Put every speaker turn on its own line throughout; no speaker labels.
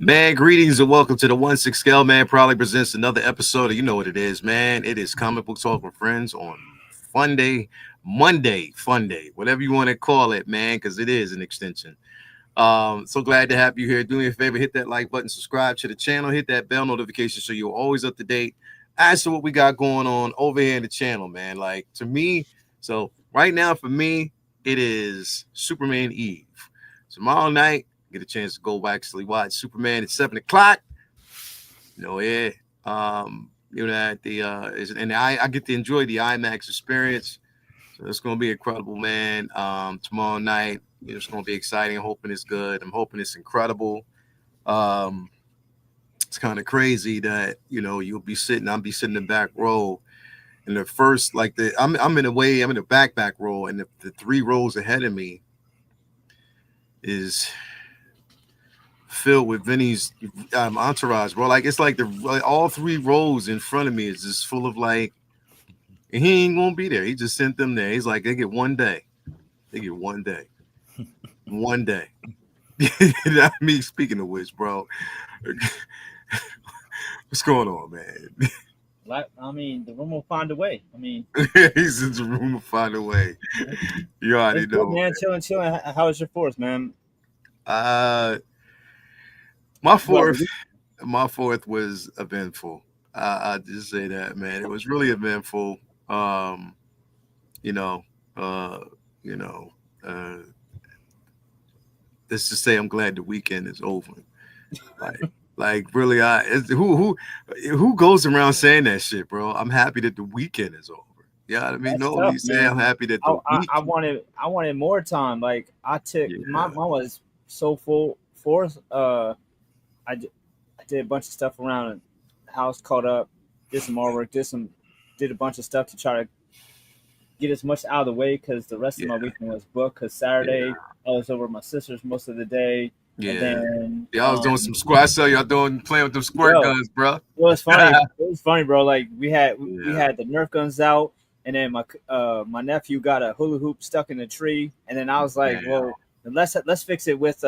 Man, greetings and welcome to the 1-6 Scale. Man, proudly presents another episode of, you know what it is, man. It is Comic Book Talk with Friends on Monday, Fun Day, whatever you want to call it, man, because it is an extension. So glad to have you here. Do me a favor, hit that like button, subscribe to the channel, hit that bell notification so you're always up to date as to what we got going on over here in the channel, man. Like, to me, so right now for me, it is Superman Eve. Tomorrow night, get a chance to go actually watch Superman at 7 o'clock. Yeah. At the I get to enjoy the IMAX experience. So it's gonna be incredible, man. Tomorrow night, it's gonna be exciting. I'm hoping it's good. I'm hoping it's incredible. It's kind of crazy that I'll be sitting in the back row. And the first, I'm in the back row, and the 3 rows ahead of me is filled with Vinny's entourage, bro. Like, it's like all 3 rows in front of me is just full of and he ain't gonna be there. He just sent them there. He's like, they get one day. One day. I mean, speaking of which, bro, what's going on, man?
The room will find a way.
He's in the room will find a way. You already know,
man. Chilling. How was your fourth, man?
My fourth was eventful. I just say that, man. It was really eventful. Let's just say I'm glad the weekend is over. Really, who goes around saying that shit, bro? I'm happy that the weekend is over. Yeah, I mean, you say I'm happy that
I wanted more time. Like, I took mine was so full. Fourth, I did a bunch of stuff around the house, caught up, did some artwork, did a bunch of stuff to try to get as much out of the way because the rest of my weekend was booked. Because Saturday I was over at my sister's most of the day.
Yeah,
and then,
I was doing some squirt. I saw y'all playing with them squirt guns, bro.
It was funny. It was funny, bro. Like, we had the Nerf guns out, and then my nephew got a hula hoop stuck in a tree, and then I was like, well, let's fix it with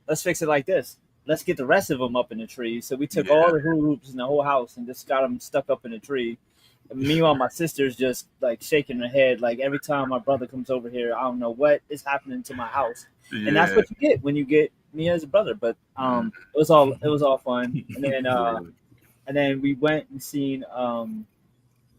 let's fix it like this. Let's get the rest of them up in the tree. So we took all the hula hoops in the whole house and just got them stuck up in the tree. And meanwhile, my sister's just like shaking her head. Like, every time my brother comes over here, I don't know what is happening to my house. Yeah. And that's what you get when you get me as a brother. But it was all fun. And then we went and seen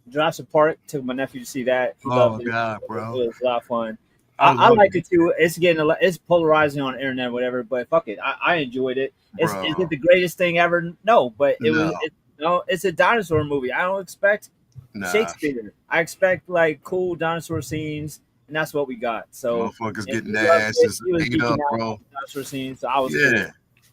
Jurassic Park. Took my nephew to see that. He loved it.
God, bro!
It was a lot of fun. I liked it too. It's polarizing on the internet, or whatever. But fuck it, I enjoyed it. Is it the greatest thing ever? No, but it's a dinosaur movie. I don't expect Shakespeare. I expect cool dinosaur scenes, and that's what we got. So
motherfuckers getting their asses ate up, bro.
Dinosaur scenes. So I was
cool.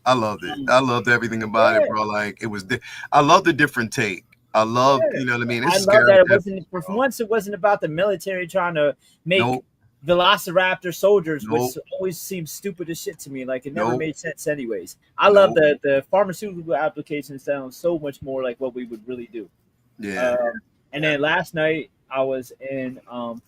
I loved it. I loved everything about it, bro. Like, it was. I love the different take. I love, you know what I mean.
I love that it wasn't. For once, it wasn't about the military trying to make. Velociraptor soldiers, which always seems stupid as shit to me. Like, it never made sense anyways. I love the pharmaceutical applications sound so much more like what we would really do.
Yeah.
And then last night I was in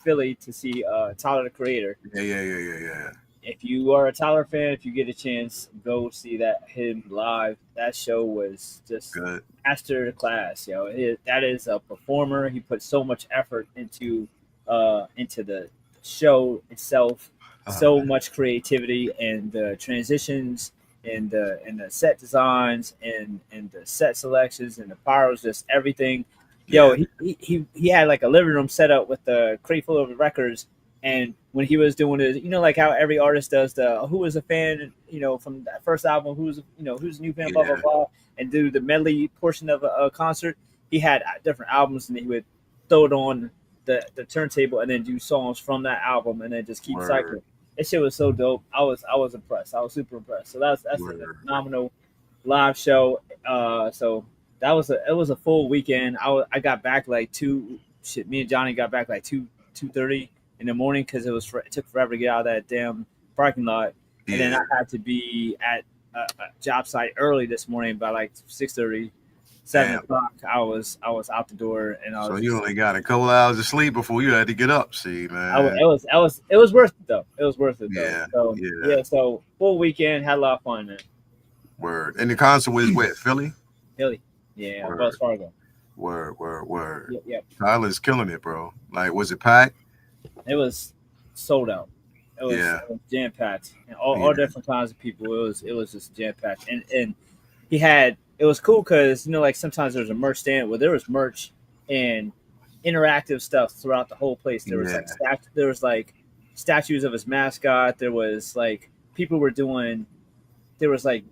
Philly to see Tyler, the Creator.
Yeah.
If you are a Tyler fan, if you get a chance, go see him live. That show was just
good.
Master of class, that is a performer. He put so much effort into the show itself, so much creativity, and the transitions and the set designs and the set selections and the pyros, just everything. He had like a living room set up with a crate full of records, and when he was doing it, like how every artist does the who was a fan, from that first album, who's a new fan, blah blah blah, and do the medley portion of a concert. He had different albums, and he would throw it on the turntable and then do songs from that album and then just keep cycling. That shit was so dope. I was impressed. I was super impressed. So that's a phenomenal live show. So it was a full weekend. I got back me and Johnny got back 2:30 in the morning because it took forever to get out of that damn parking lot. And then I had to be at a job site early this morning by 6:30. 7 o'clock, I was out the door, and
so you only got a couple hours of sleep before you had to get up. See, man,
it was worth it though. It was worth it though.
Yeah,
so full weekend, had a lot of fun, man.
Word. And the concert was where? Philly?
Philly. Yeah,
Word.
Wells Fargo.
Word.
Yep.
Tyler's killing it, bro. Like, was it packed?
It was sold out. It was,
Yeah.
jam packed, and all different kinds of people. It was just jam packed, and he had it was cool because like sometimes there's a merch stand where there was merch and interactive stuff throughout the whole place. There was like statues of his mascot. There was like people were doing. There was like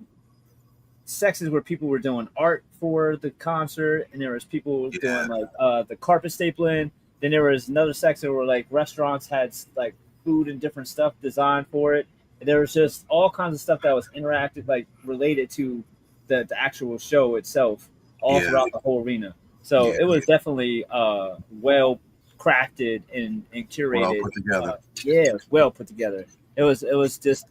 sections where people were doing art for the concert, and there was people doing like the carpet stapling. Then there was another section where like restaurants had like food and different stuff designed for it. And there was just all kinds of stuff that was interactive, like related to the actual show itself, all throughout the whole arena. So it was definitely well crafted and curated.
Well put together.
It was well put together. It was just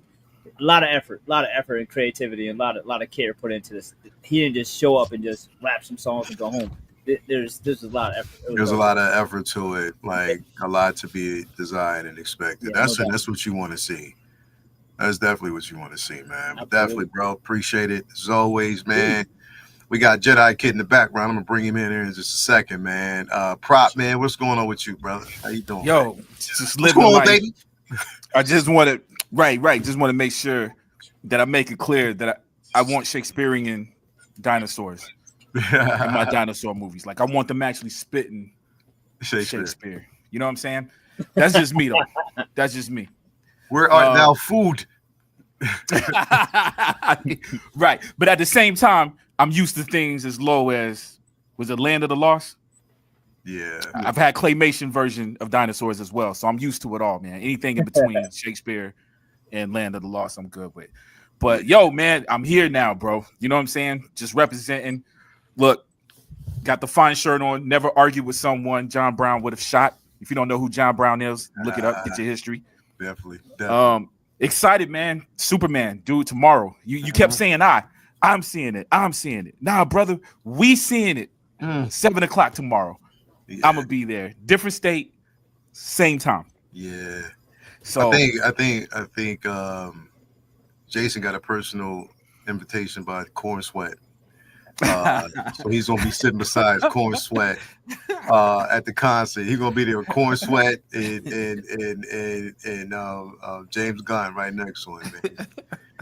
a lot of effort and creativity, and a lot of care put into this. He didn't just show up and just rap some songs and go home. There's a lot of effort.
There's a lot of effort to it, like a lot to be designed and expected. That's what you want to see. That's definitely what you want to see, man. But definitely, bro, appreciate it as always, man. We got Jedi Ken in the background. I'm gonna bring him in here in just a second, man. Prop, man, what's going on with you, brother? How you doing?
Yo,
man?
just living life, baby. I just want to right. Just want to make sure that I make it clear that I want Shakespearean dinosaurs in my dinosaur movies. Like I want them actually spitting Shakespeare. You know what I'm saying? That's just me, though. That's just me.
Where art thou, food?
Right, but at the same time, I'm used to things as low as was it Land of the Lost?
Yeah,
I've had claymation version of dinosaurs as well, so I'm used to it all, man. Anything in between Shakespeare and Land of the Lost, I'm good with. But yo, man, I'm here now, bro. You know what I'm saying? Just representing. Look, got the fine shirt on. Never argued with someone John Brown would have shot. If you don't know who John Brown is, look it up. Get your history.
Definitely.
Excited, man. Superman, dude. Tomorrow. You kept saying I'm seeing it. Nah, brother, we seeing it. 7:00 tomorrow. Yeah. I'm gonna be there. Different state, same time.
Yeah.
So
I think Jason got a personal invitation by Corn Sweat. So he's gonna be sitting beside Corn Sweat at the concert. He's gonna be there with Corn Sweat and James Gunn right next to him, man.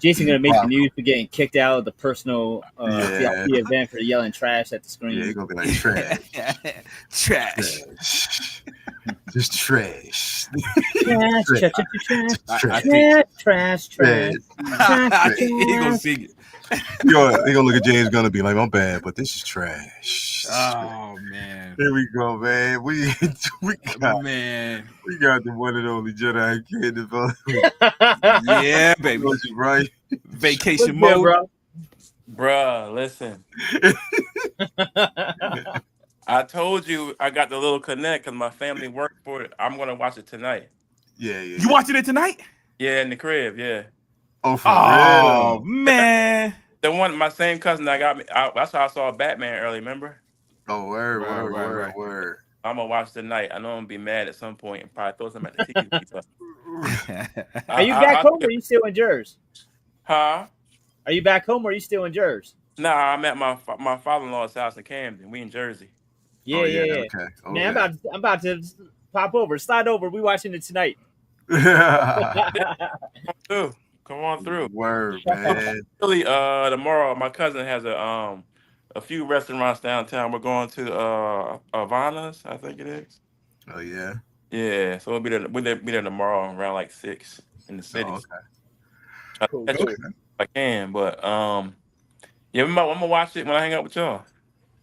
Jason gonna make the news for getting kicked out of the personal VIP event for yelling trash at the screen.
Yeah, he's gonna be like trash. Just trash.
Trash.
He gonna sing it.
He gonna look at James Gunn and be like, "I'm bad, but this is trash."
Oh man,
here we go, man. We got the one and only Jedi Ken development.
Yeah, baby.
Right?
Vacation mode,
bro.
Bruh, listen. I told you I got the little connect because my family worked for it. I'm gonna watch it tonight.
Yeah.
You watching it tonight?
Yeah, in the crib. Yeah.
Oh, for real?
Man.
The one, my same cousin that got me. That's how I saw Batman early. Remember?
Oh, word.
I'm gonna watch tonight. I know I'm gonna be mad at some point and probably throw some at the TV.
Are you back home or are you still in Jersey?
Huh?
Are you back home or are you still in Jersey?
Nah, I'm at my father-in-law's house in Camden. We in Jersey.
Yeah.
Okay.
Man, I'm about to pop over. Slide over. We watching it tonight.
Come on through.
Word, man.
Really, tomorrow my cousin has a few restaurants downtown. We're going to Havana's, I think it is.
Oh yeah.
Yeah, so we'll be there tomorrow around like 6 in the city.
Oh,
okay. Cool. I can, but I'm gonna watch it when I hang out with y'all.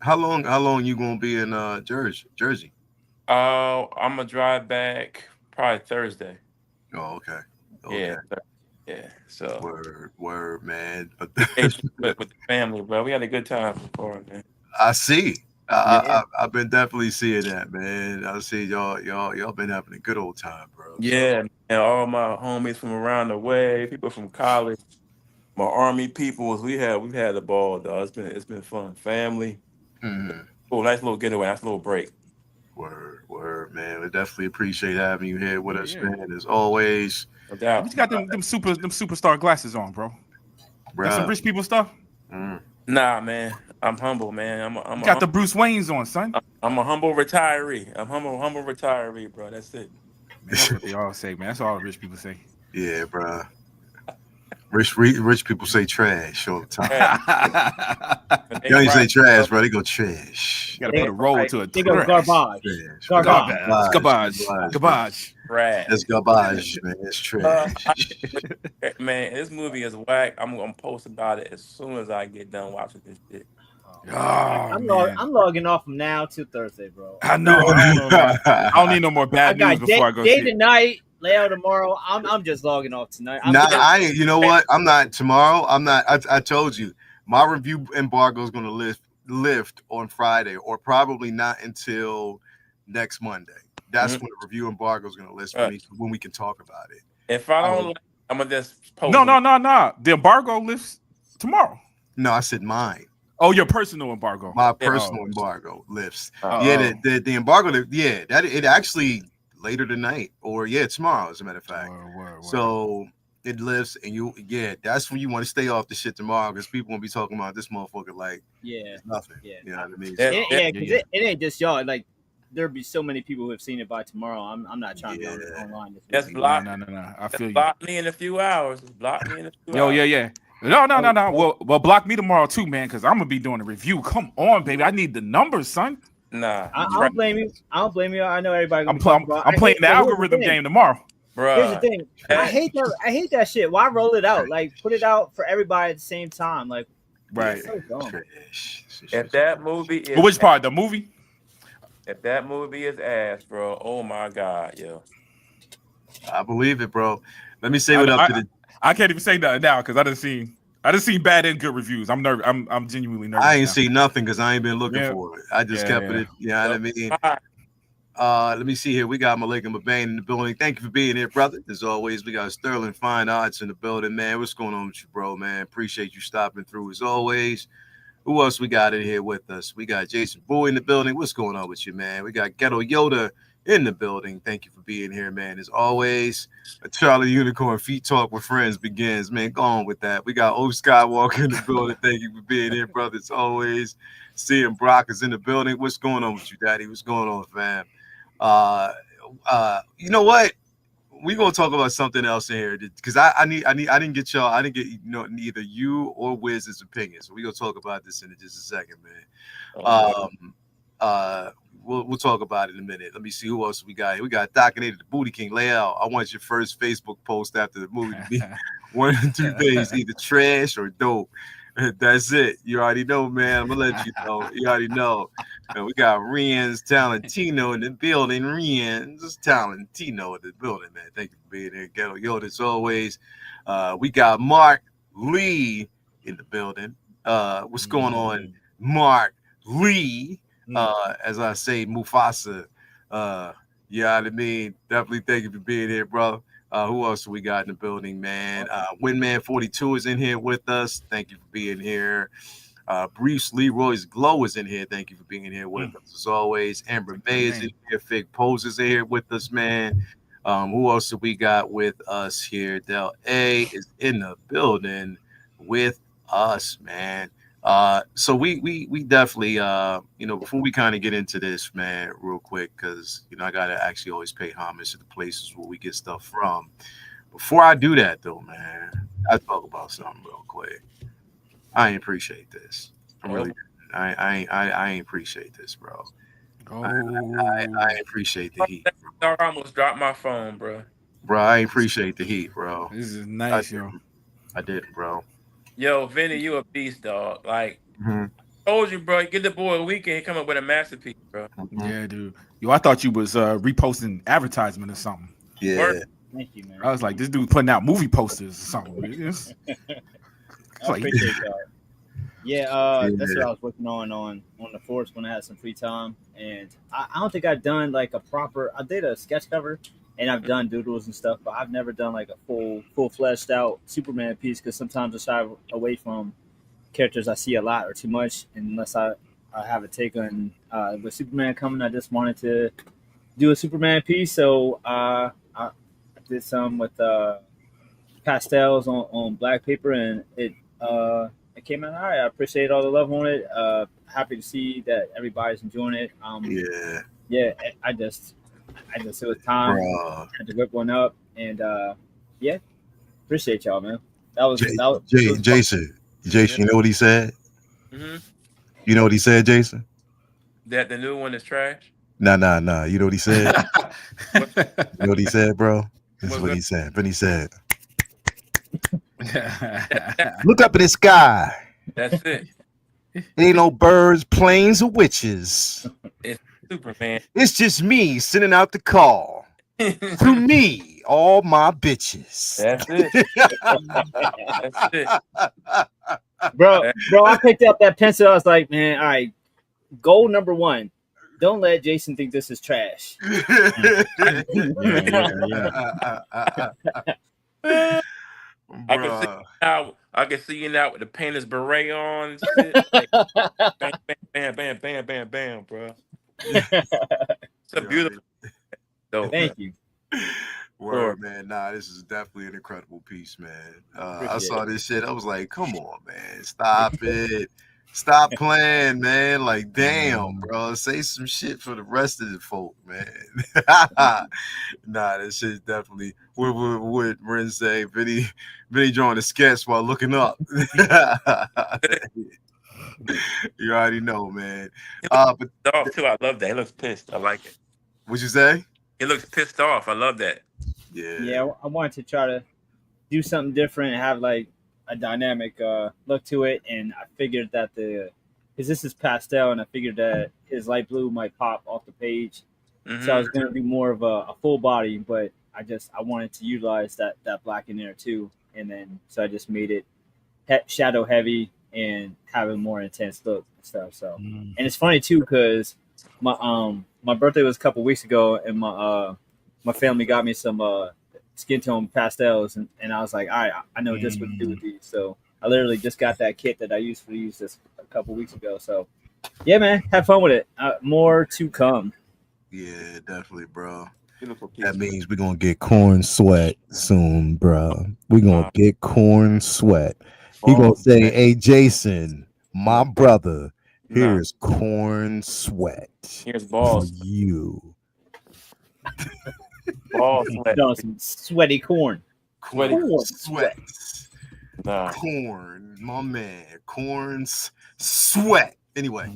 How long you gonna be in Jersey?
I'm gonna drive back probably Thursday.
Oh, okay.
Yeah. So
word, man. But
with the family, bro, we had a good time before, man.
I see. I've been definitely seeing that, man. I see y'all been having a good old time, bro.
Yeah, and all my homies from around the way, people from college, my army people, we've had a ball, dog. It's been fun. Family.
Mm-hmm.
Oh, nice little getaway, nice little break.
Word, man. We definitely appreciate having you here with us, man. As always.
No doubt.
You got them superstar glasses on, bro. That's some rich people stuff.
Nah, man. I'm humble, man.
You got the Bruce Waynes on, son.
I'm a humble retiree. I'm humble retiree, bro. That's it.
Man, that's what they all say, man. That's all rich people say.
Yeah, bro. Rich people say trash all the time. You don't say trash, bro. They go trash.
You gotta put a roll to it.
They go garbage.
Garbage.
Trash.
That's garbage, man. It's trash.
Man, this movie is whack. I'm gonna post about it as soon as I get done watching this shit.
I'm logging off from now till Thursday, bro.
I know. I don't need no more bad news before I go
day
see it.
tonight, layout tomorrow. I'm just logging off tonight.
I ain't. You know what? I'm not tomorrow. I'm not. I told you, my review embargo is going to lift on Friday, or probably not until next Monday. That's when the review embargo is going to lift when we can talk about it.
If I don't, I'm gonna just post.
No. The embargo lifts tomorrow.
No, I said mine.
Oh, your personal embargo.
My personal embargo lifts. Yeah, the embargo. Yeah, that it actually later tonight, or tomorrow, as a matter of fact.
Word.
So it lifts, and that's when you want to stay off the shit tomorrow, because people won't be talking about this motherfucker like nothing.
Yeah,
you know what I mean.
It ain't just y'all. Like there'll be so many people who have seen it by tomorrow. I'm not trying to go online.
Just block.
No. I feel you.
Block me in a few hours. Block me in a few
hours.
Yeah.
No. Well, block me tomorrow too, man, because I'm gonna be doing a review. Come on, baby. I need the numbers, son.
Nah,
I don't blame you. I know everybody.
I'm playing the algorithm game tomorrow.
Bruh.
Here's the thing. I hate that shit. Why roll it out? Like put it out for everybody at the same time. Like
right.
So dumb.
If that movie is
which part? The movie?
If that movie is ass, bro. Oh my god, yo.
I believe it, bro. Let me say what up to the.
I can't even say that now because I didn't see bad and good reviews. I'm nervous. I'm genuinely nervous.
I ain't seen nothing because I ain't been looking for it. I just kept it. You know what I mean? Let me see here. We got Malik and Mabane in the building. Thank you for being here, brother. As always, we got Sterling Fine Arts in the building, man. What's going on with you, bro, man? Appreciate you stopping through as always. Who else we got in here with us? We got Jason Bowie in the building. What's going on with you, man? We got Ghetto Yoda in the building. Thank you for being here, man. As always, a Charlie Unicorn Feet Talk with Friends begins, man. Go on with that. We got O Skywalker in the building. Thank you for being here, brother. As always, CM Brock is in the building. What's going on with you, Daddy? What's going on, fam? You know what? We're gonna talk about something else in here because I didn't get neither you or Wiz's opinion. So we're gonna talk about this in just a second, man. We'll talk about it in a minute. Let me see who else we got. We got Documented the Booty King Layout. I want your first Facebook post after the movie to be one of 2 things, either trash or dope. That's it. You already know, man. I'm gonna let you know. You already know. And we got Rian's Talentino in the building. Rian's Talentino in the building, man. Thank you for being here, Ghetto Yoda. As always, we got Mark Lee in the building. What's going on, Mark Lee? As I say, Mufasa. You know what I mean? Definitely thank you for being here, bro. Who else we got in the building, man? Windman42 is in here with us. Thank you for being here. Bruce Leroy's Glow is in here. Thank you for being in here with us as always. Amber May is in here. Fig Pose is in here with us, man. Who else have we got with us here? Del A is in the building with us, man. So we definitely before we kind of get into this, man, real quick, because I gotta actually always pay homage to the places where we get stuff from. Before I do that though, man, I talk about something real quick. I ain't appreciate this. I ain't appreciate this, bro. I appreciate the heat.
I almost dropped my phone, bro.
Bro, I appreciate the heat, bro.
This is nice, yo.
I did, bro.
Yo, Vinny, you a beast, dog. Like, I told you, bro. Give the boy a weekend, he come up with a masterpiece, bro.
Yeah, dude. Yo, I thought you was reposting advertisement or something.
Yeah.
Word.
Thank you, man.
I was like, this dude putting out movie posters or something.
I appreciate that. Yeah, that's what I was working on the force when I had some free time, and I don't think I've done like I did a sketch cover, and I've done doodles and stuff, but I've never done like a full fleshed out Superman piece because sometimes I shy away from characters I see a lot or too much, unless I have a take on with Superman coming. I just wanted to do a Superman piece, so I did some with pastels on black paper, and it it came out all right. I appreciate all the love on it. Happy to see that everybody's enjoying it. Yeah, I just it was time.
Bro.
Had to whip one up, and yeah, appreciate y'all, man. That was
Jason, you know what he said?
Mm-hmm.
You know what he said, Jason?
That the new one is trash.
Nah. You know what he said? You know what he said, bro? This is what he said. But he said, "Look up in the sky.
That's it.
Ain't no birds, planes, or witches.
It's Superman.
It's just me sending out the call. To me, all my bitches."
That's it. That's it.
bro. I picked up that pencil. I was like, man, all right. Goal number 1. Don't let Jason think this is trash.
I can see you now with the painter's beret on and shit. Like, bam, bro. It's a beautiful.
Thank you.
Word, man. Nah, this is definitely an incredible piece, man. I saw this shit. I was like, come on, man. Stop it. Stop playing, man. Like, damn, bro. Say some shit for the rest of the folk, man. Nah, this shit's definitely what would Ren say? Vinny drawing a sketch while looking up. You already know, man. But
dog too. I love that. He looks pissed. I like it.
What'd you say?
He looks pissed off. I love that.
Yeah. I wanted to try to do something different and have like a dynamic look to it, and I figured that because this is pastel, and I figured that his light blue might pop off the page. Mm-hmm. So I was going to do more of a full body, but I wanted to utilize that black in there too, and then so I just made it shadow heavy and have a more intense look and stuff. So and it's funny too because my birthday was a couple weeks ago, and my family got me some skin tone pastels, and I was like, all right, I know just what to do with these. So I literally just got that kit that I used to use this a couple weeks ago. So yeah, man, have fun with it. More to come.
Yeah, definitely, bro. That means we're gonna get corn sweat soon, bro. We're gonna get corn sweat. He gonna say, "Hey, Jason, my brother, here's corn sweat.
Here's balls
for you."
Ball sweat.
Some sweaty corn.
Sweat. Nah. Corn, my man. Corn's sweat. Anyway.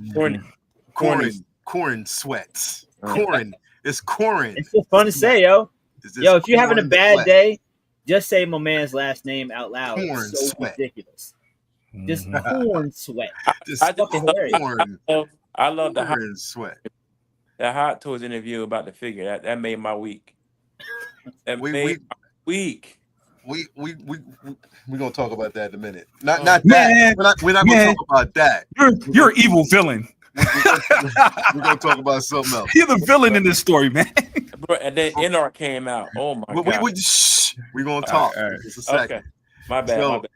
Corn sweats. Corn. It's corn.
It's just fun to say, yo. If you're having a bad day, just say my man's last name out loud.
Corn
it's so
sweat.
Ridiculous. Just corn sweat.
I love the
corn sweat.
That Hot Toys interview about the figure. That made my week. That made my week.
We're gonna talk about that in a minute. Not that. We're not gonna talk about that.
You're an evil villain.
We're gonna talk about something else.
You're the villain in this story, man.
Bro, and then NR came out. Oh my god.
We're gonna talk.
All right.
Just a second.
Okay. My bad.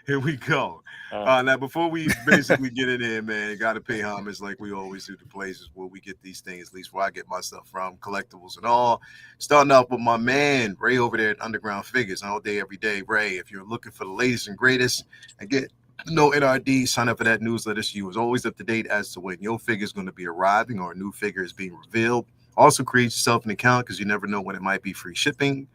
Here we go. Now, before we basically get in here, man, got to pay homage like we always do to places where we get these things, at least where I get my stuff from, collectibles and all. Starting off with my man, Ray over there at Underground Figures, all day, every day. Ray, if you're looking for the latest and greatest, and get no NRD, sign up for that newsletter so you is always up to date as to when your figure is going to be arriving or a new figure is being revealed. Also create yourself an account because you never know when it might be free shipping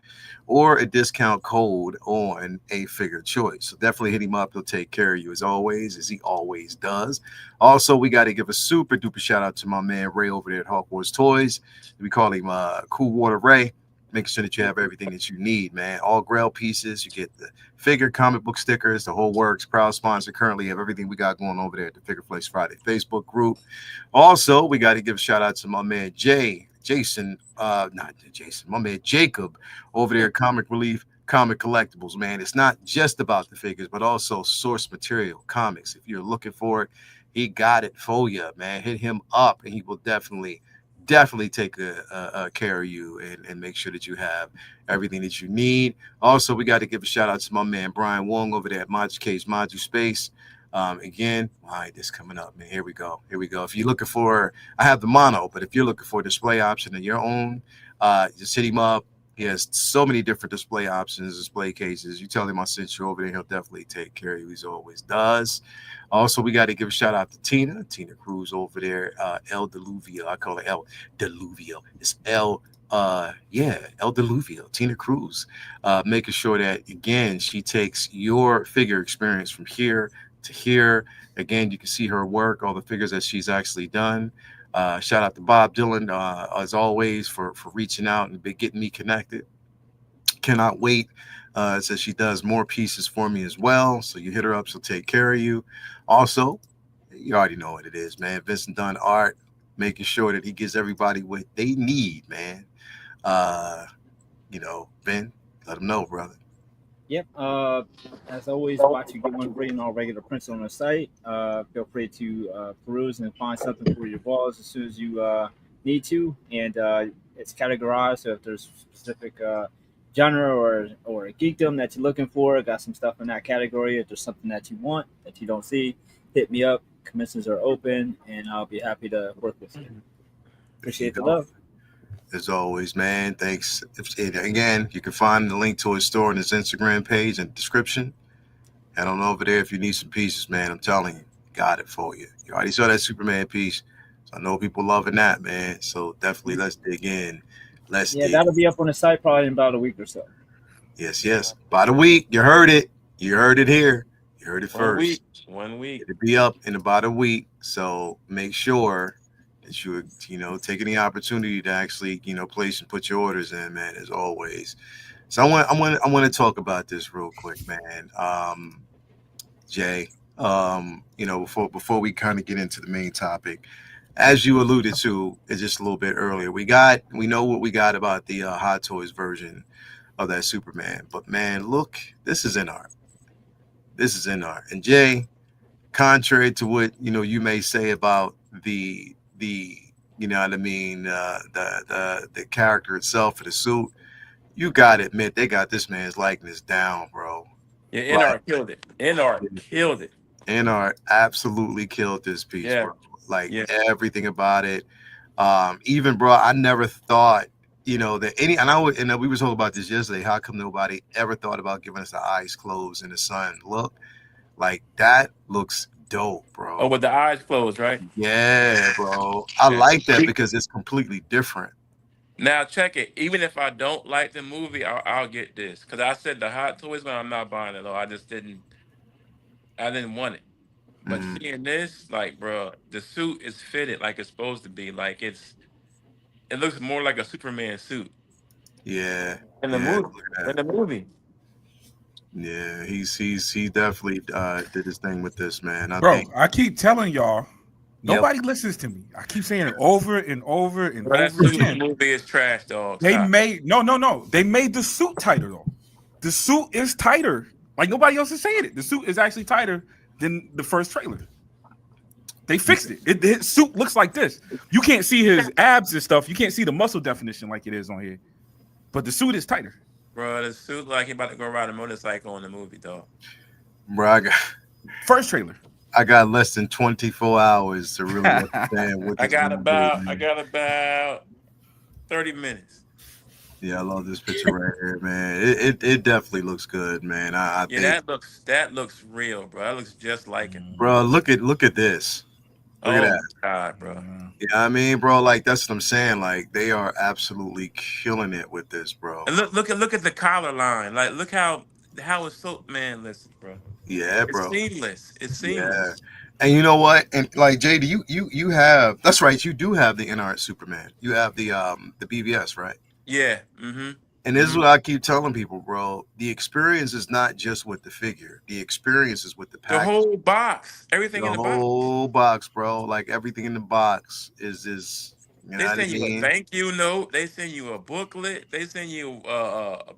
or a discount code on a figure choice. So definitely hit him up. He'll take care of you as always, as he always does. Also, we got to give a super duper shout out to my man Ray over there at Hawk Wars Toys. We call him Cool Water Ray. Making sure that you have everything that you need, man. All Grail pieces. You get the figure, comic book stickers, the whole works. Proud sponsor. Currently have everything we got going over there at the Figure Flex Friday Facebook group. Also, we got to give a shout out to my man my man Jacob over there at Comic Relief Comic Collectibles, man. It's not just about the figures, but also source material, comics. If you're looking for it, he got it for you, man. Hit him up and he will definitely take a care of you and make sure that you have everything that you need. Also, we got to give a shout out to my man Brian Wong over there at Moducase Modu Space. Again, all right, this coming up, man. Here we go. If you're looking for, I have the mono, but if you're looking for a display option of your own, just hit him up. He has so many different display options, display cases. You tell him I sent you over there, he'll definitely take care of you. He always does. Also, we got to give a shout out to Tina Cruz over there. El Deluvio. I call her El Deluvio. It's El El Deluvio. Tina Cruz. Making sure that, again, she takes your figure experience from here to here. Again, you can see her work, all the figures that she's actually done. Shout out to Bob Dylan, as always, for reaching out and getting me connected. Cannot wait. So she does more pieces for me as well. So you hit her up, she'll take care of you. Also, you already know what it is, man. Vincent Dunn Art, making sure that he gives everybody what they need, man. Ben, let them know, brother.
Yep. As always, watch you get one rating all regular prints on the site. Feel free to peruse and find something for your walls as soon as you need to. And it's categorized, so if there's specific genre or a geekdom that you're looking for, I got some stuff in that category. If there's something that you want that you don't see, hit me up. Commissions are open, and I'll be happy to work with you. Appreciate the love.
As always, man, thanks. And again, you can find the link to his store on his Instagram page in the description. Head on over there if you need some pieces, man. I'm telling you, got it for you. You already saw that Superman piece, so I know people loving that, man. So definitely, let's dig in.
That'll be up on the site probably in about a week or so.
Yes. About a week. You heard it. You heard it here. You heard it first.
1 week.
It'll be up in about a week. So make sure that you taking the opportunity to actually place and put your orders in, man, as always. So I want to talk about this real quick, man. Jay, before we kind of get into the main topic, as you alluded to just a little bit earlier, we know what we got about the Hot Toys version of that Superman, but man, look, this is in art. And Jay, contrary to what you may say about the the character itself of the suit, you gotta admit they got this man's likeness down, bro.
Yeah, NR killed it.
NR absolutely killed this piece, bro. Everything about it. Even, bro, I never thought that and we were talking about this yesterday. How come nobody ever thought about giving us the eyes closed in the sun look? Like, that looks dope, bro.
Oh, with the eyes closed, right?
Yeah, bro. I like that because it's completely different.
Now check it. Even if I don't like the movie, I'll get this, because I said the Hot Toys, but I'm not buying it. Though I didn't want it. But seeing this, like, bro, the suit is fitted like it's supposed to be. Like, it looks more like a Superman suit.
Yeah.
In the movie.
Yeah, he definitely did his thing with this, man.
I keep telling y'all, nobody listens to me. I keep saying it over and over and over again.
The movie is trash, dog.
They made They made the suit tighter though. The suit is tighter. Like, nobody else is saying it. The suit is actually tighter than the first trailer. They fixed it. His suit looks like this. You can't see his abs and stuff. You can't see the muscle definition like it is on here. But the suit is tighter.
Bro, the suit like he about to go ride a motorcycle in the movie, dog.
Bro,
first trailer.
I got less than 24 hours to really understand what
I got about 30 minutes.
Yeah, I love this picture right here, man. It definitely looks good, man. I think
that looks real, bro. That looks just like it.
Bro, look at this. Look at that.
God, bro.
Yeah, I mean, bro, like, that's what I'm saying. Like, they are absolutely killing it with this, bro.
And look at the collar line. Like, look how it's so, man. Listen, bro.
Yeah, bro.
It's seamless.
Yeah. And you know what? And like, JD, you have, that's right. You do have the NR Superman. You have the BVS, right?
Yeah. Mm-hmm.
And this is what I keep telling people, bro. The experience is not just with the figure. The experience is with the package.
The whole box. Everything in the box.
The whole box, bro. Like, everything in the box is
they send you a thank you note. They send you a booklet. They send you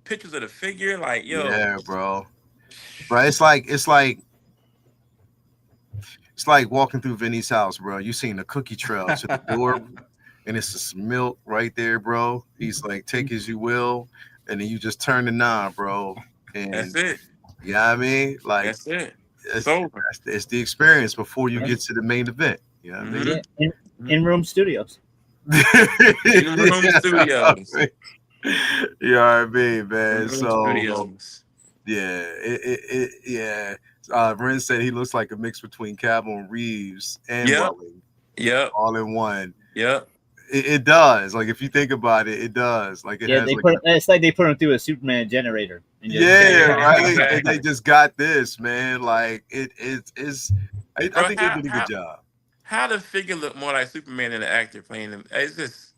pictures of the figure. Like, yo.
Yeah, bro. Bro, it's like walking through Vinny's house, bro. You seen the cookie trail to the door. And it's just milk right there, bro. He's like, take as you will. And then you just turn the knob, bro. And
that's it.
You know what I mean? Like,
that's it.
It's the experience before you get to the main event. You know what I mean?
In-room studios.
In-room studios.
You know what I mean, man?
Those
So
videos.
yeah, yeah. Ren said he looks like a mix between Cavill and Reeves and
Yep.
Welling
Yep.
all in one.
Yep.
It does. Like if you think about it, it does. Like it
Yeah,
has like
it's like they put him through a Superman generator. And just,
yeah, right. And
Exactly.
they just got this, man. Like it's. I
Bro,
think they did a good job.
how the figure look more like Superman than the actor playing him? It's just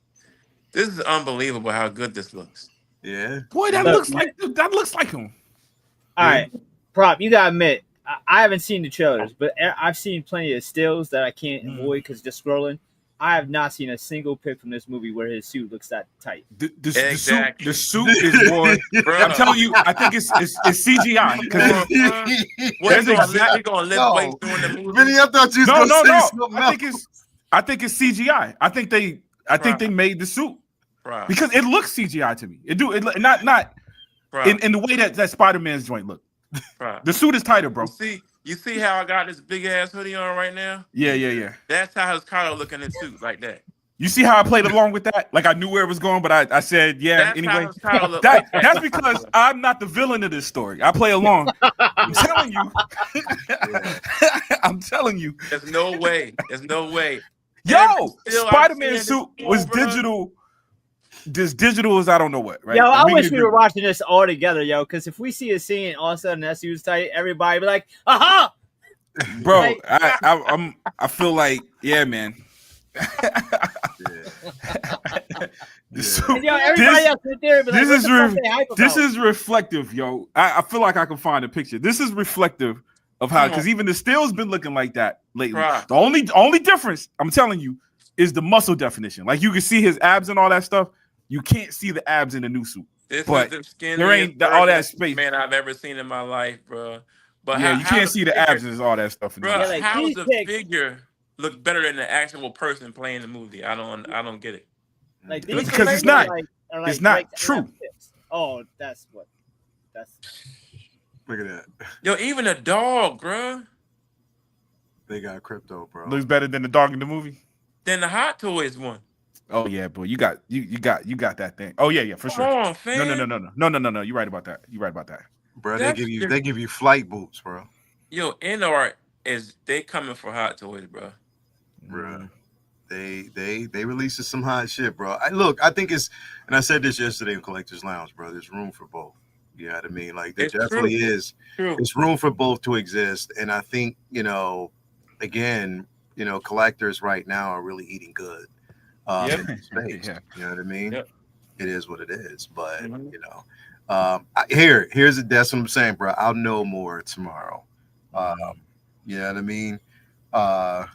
this is unbelievable how good this looks.
Yeah.
Boy, that
Look,
looks like him.
all
Yeah.
right, Prop, you gotta admit, I haven't seen the trailers, but I've seen plenty of stills that I can't avoid because just scrolling. I have not seen a single pic from this movie where his suit looks that tight.
Exactly.
The suit is more.
Bro.
I'm telling you, I think it's CGI because
What,
There's
he gonna lift
No.
weights during the movie?
Vinny, I thought you was
no.
gonna say something
I think it's CGI. I think they made the suit
Bro.
because it looks CGI to me. It not
Bro.
in the way that Spider-Man's joint look.
Bro.
The suit is tighter, bro.
You see how I got this big ass hoodie on right now?
Yeah.
That's how his collar look in his suit like that.
You see how I played along with that? Like I knew where it was going, but I said yeah.
That's
Anyway,
how his collar look like that.
that's because I'm not the villain of this story. I play along. I'm telling you. I'm telling you.
There's no way. There's no way.
Yo,
Still, I'm
Spider-Man
seeing
suit
this
was
bro.
digital. This digital is I don't know what, right?
Yo, I
We
wish
can
we
do-
were watching this all together, yo, because if we see a scene all of a sudden that suit's tight, everybody be like, aha!
Bro,
Like-
I feel like, yeah, man. The suit-
And, yo, everybody
This-
else in there be like,
this
what
is
the fuck
re-
they hype
This
about?
is reflective, yo. I feel like I can find a picture. This is reflective of how, because even the still's been looking like that lately.
Right.
The only difference, I'm telling you, is the muscle definition. Like you can see his abs and all that stuff. You can't see the abs in the new suit.
This
But
is the skinniest
there ain't all that
version of
space.
man I've ever seen in my life, bro. But
Yeah,
how,
you
how
can't see the
figure-
abs and all that stuff. In the
Bro,
new
Yeah,
suit.
like,
how
these
does the
pics-
figure look better than the actual person playing the movie? I don't get it.
Like,
Because
these
it's
trailers
not-
are like
it's not
like
true.
tips. Oh, that's.
Look at that.
Yo, even a dog, bro.
They got crypto, bro.
Looks better than the dog in the movie.
Then the Hot Toys one.
Oh yeah, boy, you got that thing. Oh yeah, for
Come
sure.
on, fam.
No. You're right about that.
Bro,
That's
they give you flight boots, bro.
Yo, InArt they coming for Hot Toys, bro.
Bro. They released some hot shit, bro. I think it's, and I said this yesterday in Collectors Lounge, bro. There's room for both. You know what I mean? Like there
It's
definitely
true.
is.
True.
There's room for both to exist, and I think again, collectors right now are really eating good.
Yep.
In this space.
Yeah.
You know what I mean?
Yep.
It is what it is, but
Mhm.
that's what I'm saying, bro. I'll know more tomorrow. You know what I mean?
I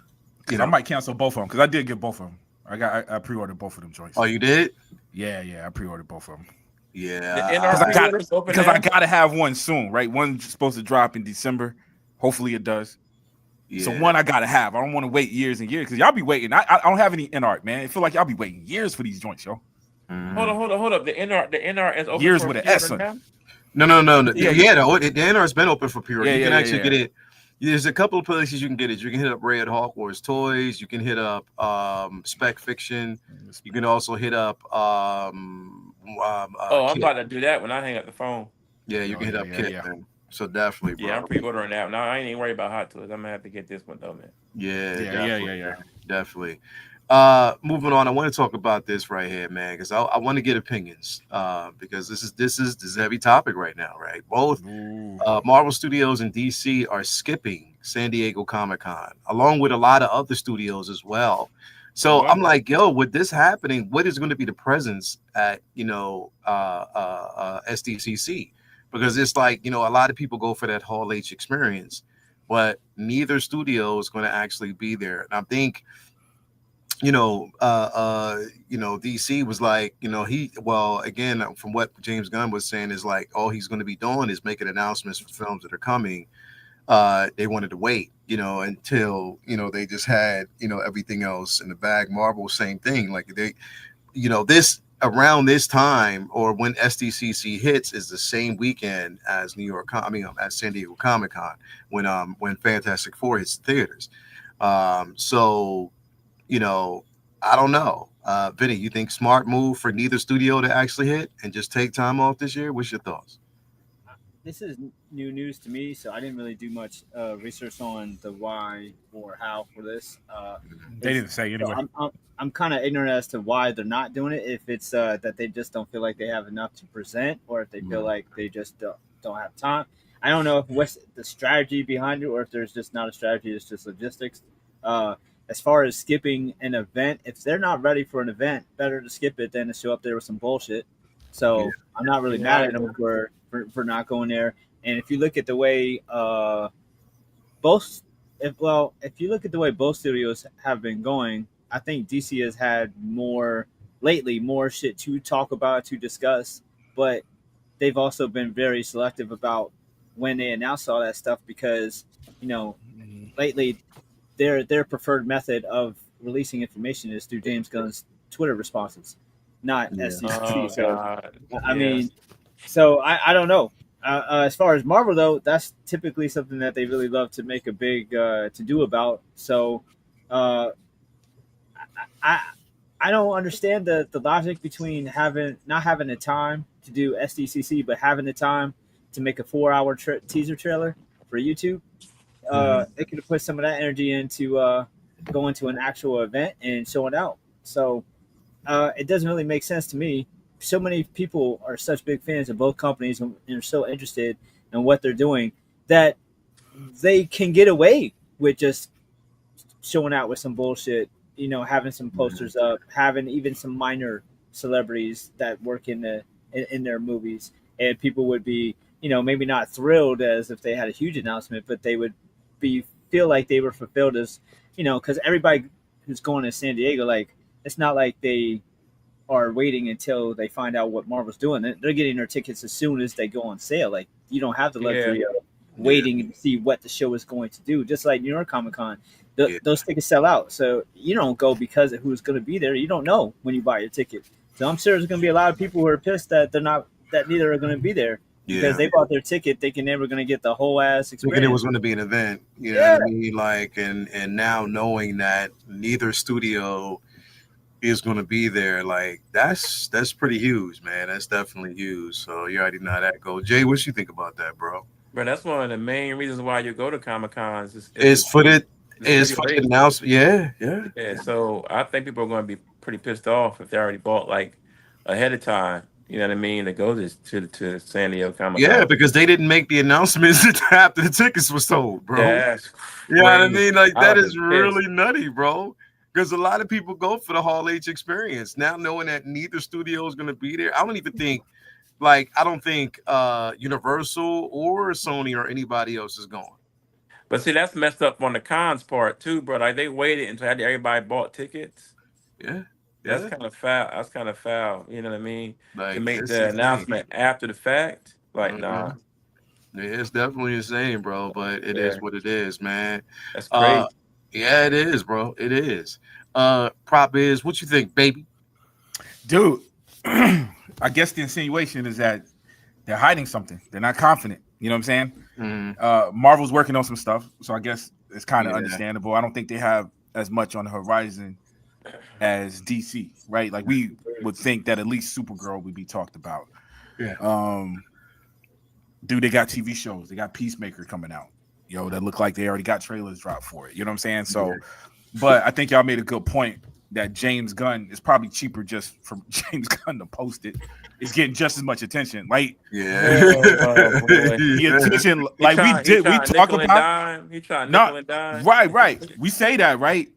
might cancel both of them because I did get both of them. I pre-ordered both of them joints.
Oh, you did?
Yeah, I pre-ordered both of them.
Yeah.
The NRC is open
Because
now?
I gotta have one soon, right? One's supposed to drop in December. Hopefully it does. So one I gotta have. I don't want to wait years and years because y'all be waiting. I don't have any InArt, man. I feel like y'all be waiting years for these joints, yo.
Mhm.
Hold up. The NR is open
Years
for
with an
pre-order
S on it.
now?
No.
Yeah,
The NR's been open for pre-order. You can actually get it. There's a couple of places you can get it. You can hit up Red Hawk Wars Toys. You can hit up Spec Fiction. You can also hit up
I'm
Kit.
about to do that when I hang up the phone.
Yeah, you can hit up Kit, man. So definitely, bro.
Yeah, I'm pre-ordering that. Now I ain't even worried about Hot Toys. I'm gonna have to get this one though, man.
Yeah, definitely. Moving on, I want to talk about this right here, man, because I want to get opinions. Because this is a heavy topic right now, right? Both Marvel Studios and DC are skipping San Diego Comic-Con, along with a lot of other studios as well. So I'm like, yo, with this happening, what is going to be the presence at SDCC? Because it's like, a lot of people go for that Hall H experience, but neither studio is going to actually be there. And I think, DC was like, again, from what James Gunn was saying, is like, all he's going to be doing is making announcements for films that are coming. They wanted to wait, until, they just had, everything else in the bag. Marvel, same thing. Like this around this time, or when SDCC hits, is the same weekend as at San Diego Comic-Con, when Fantastic Four hits the theaters. So, I don't know. Vinny, you think smart move for neither studio to actually hit and just take time off this year? What's your thoughts?
This is new news to me, so I didn't really do much research on the why or how for this.
They didn't say
So
anyway.
I'm kind of ignorant as to why they're not doing it. If it's that they just don't feel like they have enough to present, or if they feel like they just don't have time. I don't know if what's the strategy behind it, or if there's just not a strategy. It's just logistics. Uh, as far as skipping an event, if they're not ready for an event, better to skip it than to show up there with some bullshit.
Yeah.
So I'm not really
Yeah,
mad
I
at them
agree.
for not going there. And if you look at the way both if you look at the way both studios have been going, I think DC has had more lately, more shit to talk about, to discuss, but they've also been very selective about when they announce all that stuff because, you know, lately their preferred method of releasing information is through James Gunn's Twitter responses, not
Yeah.
SDCC.
Oh
So
God.
I
Yeah.
mean, so I don't know. As far as Marvel though, that's typically something that they really love to make a big to do about. So uh, I I don't understand the logic between having not having the time to do SDCC, but having the time to make a 4 hour teaser trailer for YouTube. They could have put some of that energy into going to an actual event and showing out. So it doesn't really make sense to me. So many people are such big fans of both companies and are so interested in what they're doing that they can get away with just showing out with some bullshit. You know, having some posters up, having even some minor celebrities that work in their movies, and people would be, you know, maybe not thrilled as if they had a huge announcement, but they would be feel like they were fulfilled as, you know, because everybody who's going to San Diego, like, it's not like they are waiting until they find out what Marvel's doing. They're getting their tickets as soon as they go on sale. Like, you don't have the
Yeah.
luxury of
Yeah.
waiting to see what the show is going to do. Just like New York Comic Con,
Yeah.
those tickets sell out, so you don't go because of who's going to be there. You don't know when you buy your ticket. So I'm sure there's going to be a lot of people who are pissed that they're not that neither are going to be there because
Yeah.
they bought their ticket thinking they were going to get the whole ass
Thinking it was
experience.
going to be an event, you know
Yeah,
what I mean? Like, and now knowing that neither studio is going to be there, like that's pretty huge, man. That's definitely huge. So you already know how that go. Jay, what you think about that, bro?
But that's one of the main reasons why you go to Comic Cons is
Is for
the
is
studio
for the
base.
announcement. Yeah, yeah,
Yeah, so I think people are going to be pretty pissed off if they already bought like ahead of time. You know what I mean? To go to San Diego Comic
yeah.
Con.
Because they didn't make the announcements after the tickets were sold, bro.
That's
You know what I mean?
crazy.
Like
I
that
would
is
have been pissed.
really nutty, bro. Because a lot of people go for the Hall H experience. Now knowing that neither studio is going to be there, I don't even think I don't think Universal or Sony or anybody else is going.
But see, that's messed up on the cons part too, bro. Like they waited until everybody bought tickets.
Yeah,
That's
yeah.
kind of foul. That's kind of foul. You know what I mean? To
Like
make
it's
the
insane.
announcement after the fact, like nah.
Mhm. Yeah, it's definitely insane, bro. But it is
Yeah,
what it is, man.
that's
Uh,
crazy.
yeah, it is, bro. It is. Prop is what you think, baby?
Dude, I guess the insinuation is that they're hiding something. They're not confident. You know what I'm saying?
Mm,
Marvel's working on some stuff, so I guess it's kind of
yeah,
understandable. I don't think they have as much on the horizon as DC, right? Like we would think that at least Supergirl would be talked about.
yeah.
Dude, they got TV shows. They got Peacemaker coming out. Yo, that look like they already got trailers dropped for it. You know what I'm saying? So, but I think y'all made a good point that James Gunn is probably cheaper just for James Gunn to post it. It's getting just as much attention. Like
Yeah.
Oh, boy.
the attention,
He
like
he
we
trying
talk
nickel and
about.
dime. He trying nickel
Not
and dime.
right. We say that, right?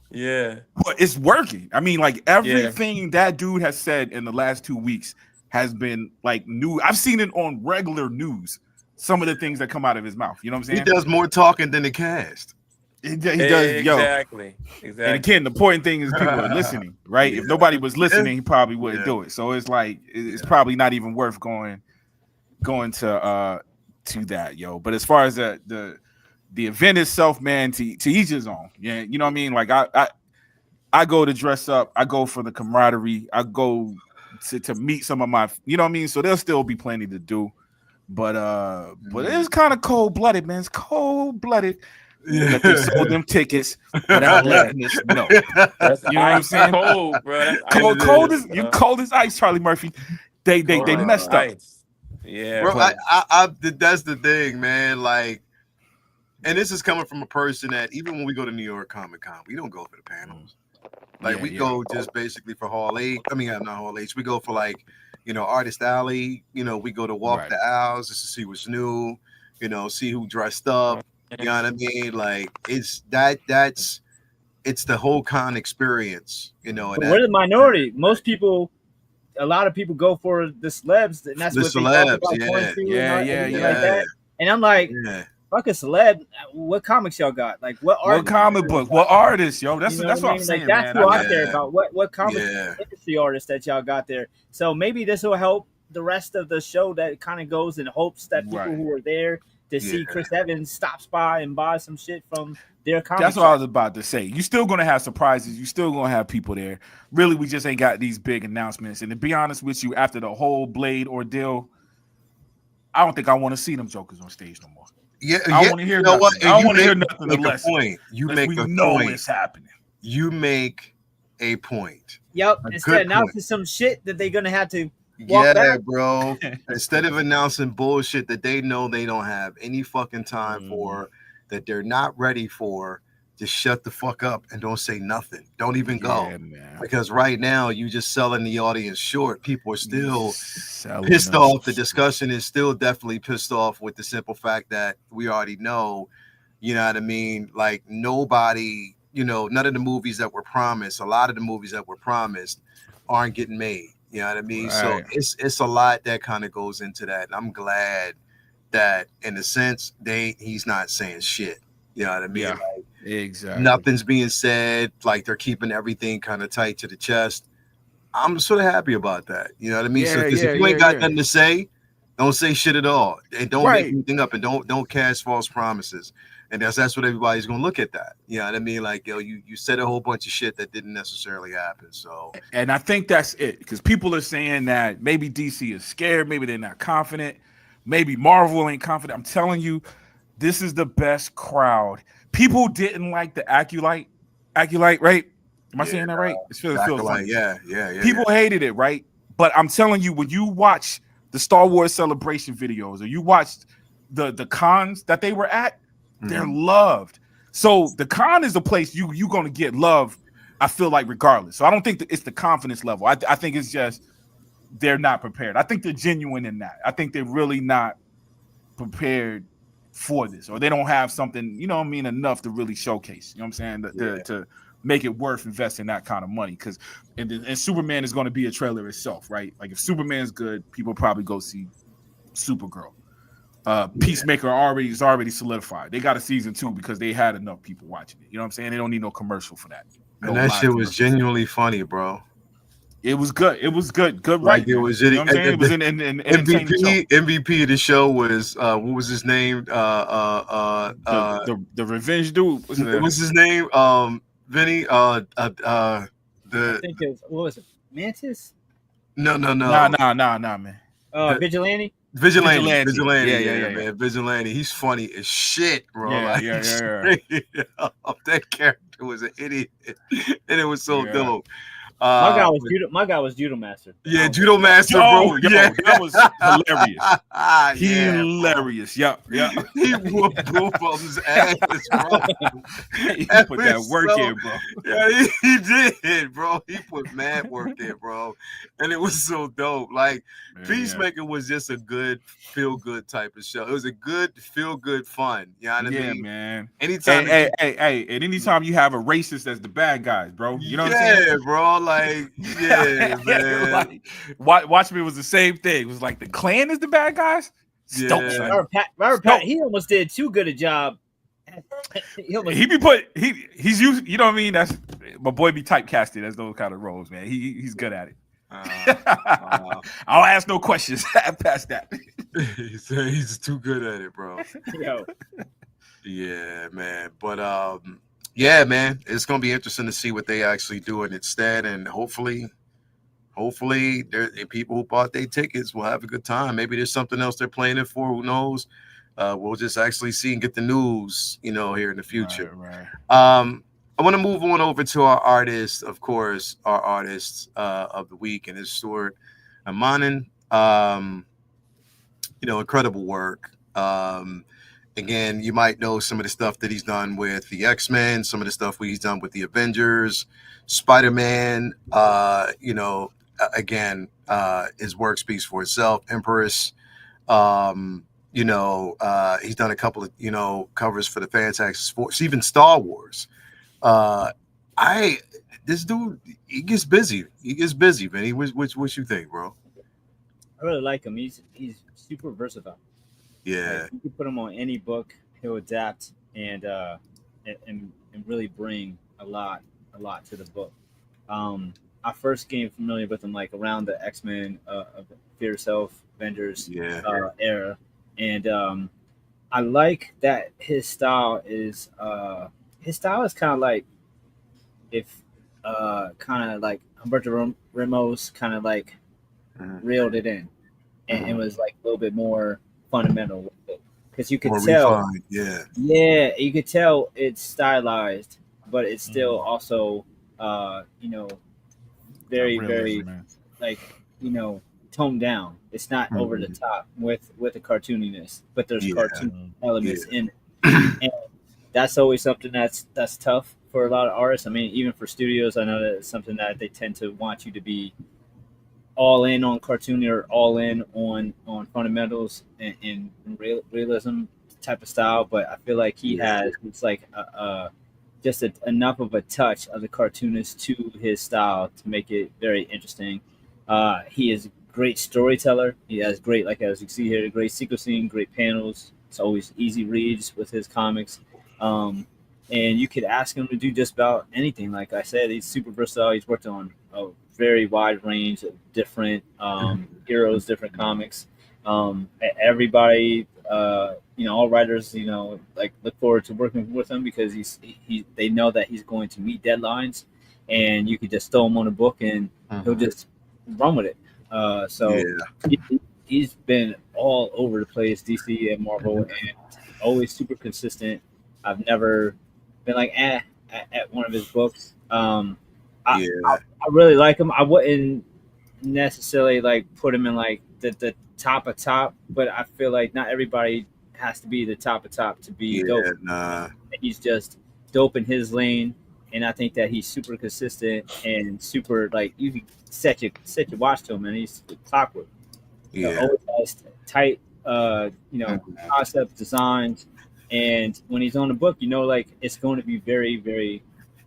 Yeah,
But it's working. I mean, like
yeah.
everything that dude has said in the last 2 weeks has been like new. I've seen it on regular news. Some of the things that come out of his mouth. You know what I'm
He
saying?
does more talking than the cast.
He does, yo.
Exactly.
And
Exactly.
again, the important thing is people are listening, right?
Yeah.
If nobody was listening, he probably wouldn't
Yeah.
do it. So it's like it's probably not even worth going to that, yo. But as far as the event itself, man, to each his own. Yeah, you know what I mean? Like I go to dress up, I go for the camaraderie, I go to meet some of my, you know what I mean? So there'll still be plenty to do. But it's kind of cold blooded, man. It's cold blooded that they sold them tickets without letting us know.
That's
You know what I'm
ice
saying?
cold, bro. That's ice
Cold as ice, Charlie Murphy. They messed up.
Ice. Yeah,
bro.
but-
That's the thing, man. Like, and this is coming from a person that even when we go to New York Comic Con, we don't go for the panels. Like we go just basically for Hall H. I mean, not Hall H. We go for like, Artist Alley. We go to walk the aisles just to see what's new. See who dressed up. You know what I mean? Like it's the whole con experience. And
we're the minority. Most people, a lot of people go for the celebs, and that's
the
what
celebs,
they talk about going to, like that. And I'm like, fuck a celeb. What comics y'all got? Like what art?
What comic book? What artists, yo? That's what I'm saying.
Like, that's
man.
who I care about. What comic industry artists that y'all got there? So maybe this will help the rest of the show that kind of goes in hopes that people who are there to see Chris Evans stops by and buy some shit from their comic.
That's what I was about to say. You're still gonna have surprises. You're still gonna have people there. Really, we just ain't got these big announcements. And to be honest with you, after the whole Blade ordeal, I don't think I want to see them jokers on stage no more. I want to hear nothing. I don't want to hear nothing unless
we
know it's happening.
You make a point.
Yep. Instead of announcing some shit that they're gonna have to walk back.
Bro. Instead of announcing bullshit that they know they don't have any fucking time for, that they're not ready for, just shut the fuck up and don't say nothing. Don't even go. Man. Because right now you just selling the audience short. People are still pissed off. The discussion is still definitely pissed off with the simple fact that we already know, you know what I mean? Like nobody, none of the movies that were promised, a lot of the movies that were promised aren't getting made. You know what I mean? Right. So it's a lot that kind of goes into that. And I'm glad that in a sense he's not saying shit. You know what I mean?
Yeah,
like,
exactly.
Nothing's being said. Like they're keeping everything kind of tight to the chest. I'm sort of happy about that. You know what I mean? So if you ain't got nothing to say, don't say shit at all. And don't make anything up, and don't cast false promises. And that's what everybody's gonna look at that. You know what I mean? Like, you said a whole bunch of shit that didn't necessarily happen. So,
and I think that's it, because people are saying that maybe DC is scared, maybe they're not confident, maybe Marvel ain't confident. I'm telling you, this is the best crowd. People didn't like the Acolyte, right? Am I saying that right? It feels funny.
Yeah.
People hated it, right? But I'm telling you, when you watch the Star Wars Celebration videos, or you watched the cons that they were at, they're loved. So the con is a place you're going to get love, I feel like, regardless. So I don't think that it's the confidence level. I think it's just they're not prepared. I think they're genuine in that. I think they're really not prepared for this, or they don't have something, enough to really showcase. You know what I'm saying? To make it worth investing that kind of money. Because and Superman is going to be a trailer itself, right? Like if Superman's good, people probably go see Supergirl. Peacemaker is already solidified. They got a season 2 because they had enough people watching it. You know what I'm saying? They don't need no commercial for that.
And that shit was genuinely funny, bro.
It was good. It was good. Good,
like
right?
It was.
You know what I'm saying? It was in
MVP of the show was what was his name?
The revenge dude.
What was his name? Vinny.
I think it was, what was it? Mantis?
No.
Nah, man.
Vigilante.
Vigilante. Yeah, man. Vigilante. He's funny as shit, bro.
Yeah.
That character was an idiot, and it was so dope.
My guy was Judo Master.
Yeah, Judo Master, bro.
That was hilarious. Hilarious. Yep.
He whooped both of his ass, bro.
He put that work in, bro.
Yeah, he did, bro. He put mad work in, bro. And it was so dope. Like, Peacemaker was just a good, feel-good type of show. It was a good, feel-good fun. You know what I mean?
Yeah, man.
Anytime.
Hey, and anytime you have a racist as the bad guys, bro. You know what I'm saying?
Yeah, bro. Like, yeah, man.
Like, Watchmen was the same thing. It was like the Klan is the bad guys.
Yeah. Robert Pat, he almost did too good a job.
He's used. You know what I mean? That's my boy. Be typecasted as those kind of roles, man. He's good at it. I'll ask no questions past that.
He's too good at it, bro.
Yo.
Yeah, man. But yeah, man, it's gonna be interesting to see what they actually do instead, and hopefully there people who bought their tickets will have a good time. Maybe there's something else they're playing it for. Who knows? we'll just actually see and get the news, here in the future.
Right.
I want to move on over to our artists, of course, our artists of the week, and it's Stuart Amanin. Incredible work. Again, you might know some of the stuff that he's done with the X-Men, some of the stuff he's done with the Avengers, Spider-Man. Again, his work speaks for itself. Empress. He's done a couple of covers for the Fantastic Four, even Star Wars. This dude, he gets busy. Vinny. What you think, bro?
I really like him. He's super versatile.
Yeah,
Like, you can put him on any book, he'll adapt and really bring a lot to the book. I first came familiar with him like around the X-Men, of Fear Self, Avengers era, and I like that his style is kind of like if kind of like Humberto Ramos kind of like reeled it in, and it was like a little bit more fundamental with it, because you could tell
refined,
you could tell it's stylized, but it's still also very very like toned down. It's not over the top with the cartooniness, but there's cartoon elements in it. And that's always something that's tough for a lot of artists. I mean, even for studios, I know that it's something that they tend to want you to be all in on cartoony or all in on fundamentals and realism type of style. But I feel like he has like just enough of a touch of the cartoonist to his style to make it very interesting. He is a great storyteller. He has great, like as you see here, great sequencing, great panels. It's always easy reads with his comics. And you could ask him to do just about anything. Like I said, he's super versatile. He's worked on a very wide range of different heroes, different comics. Everybody, all writers, like look forward to working with him because they know that he's going to meet deadlines, and you could just throw him on a book and he'll just run with it. He's been all over the place, DC and Marvel, and always super consistent. I've never been like at one of his books. I really like him. I wouldn't necessarily like put him in like the top of top, but I feel like not everybody has to be the top of top to be dope. He's just dope in his lane, and I think that he's super consistent and super like you can set your watch to him, and he's clockwork. Always has tight concept designs, and when he's on the book, like it's going to be very very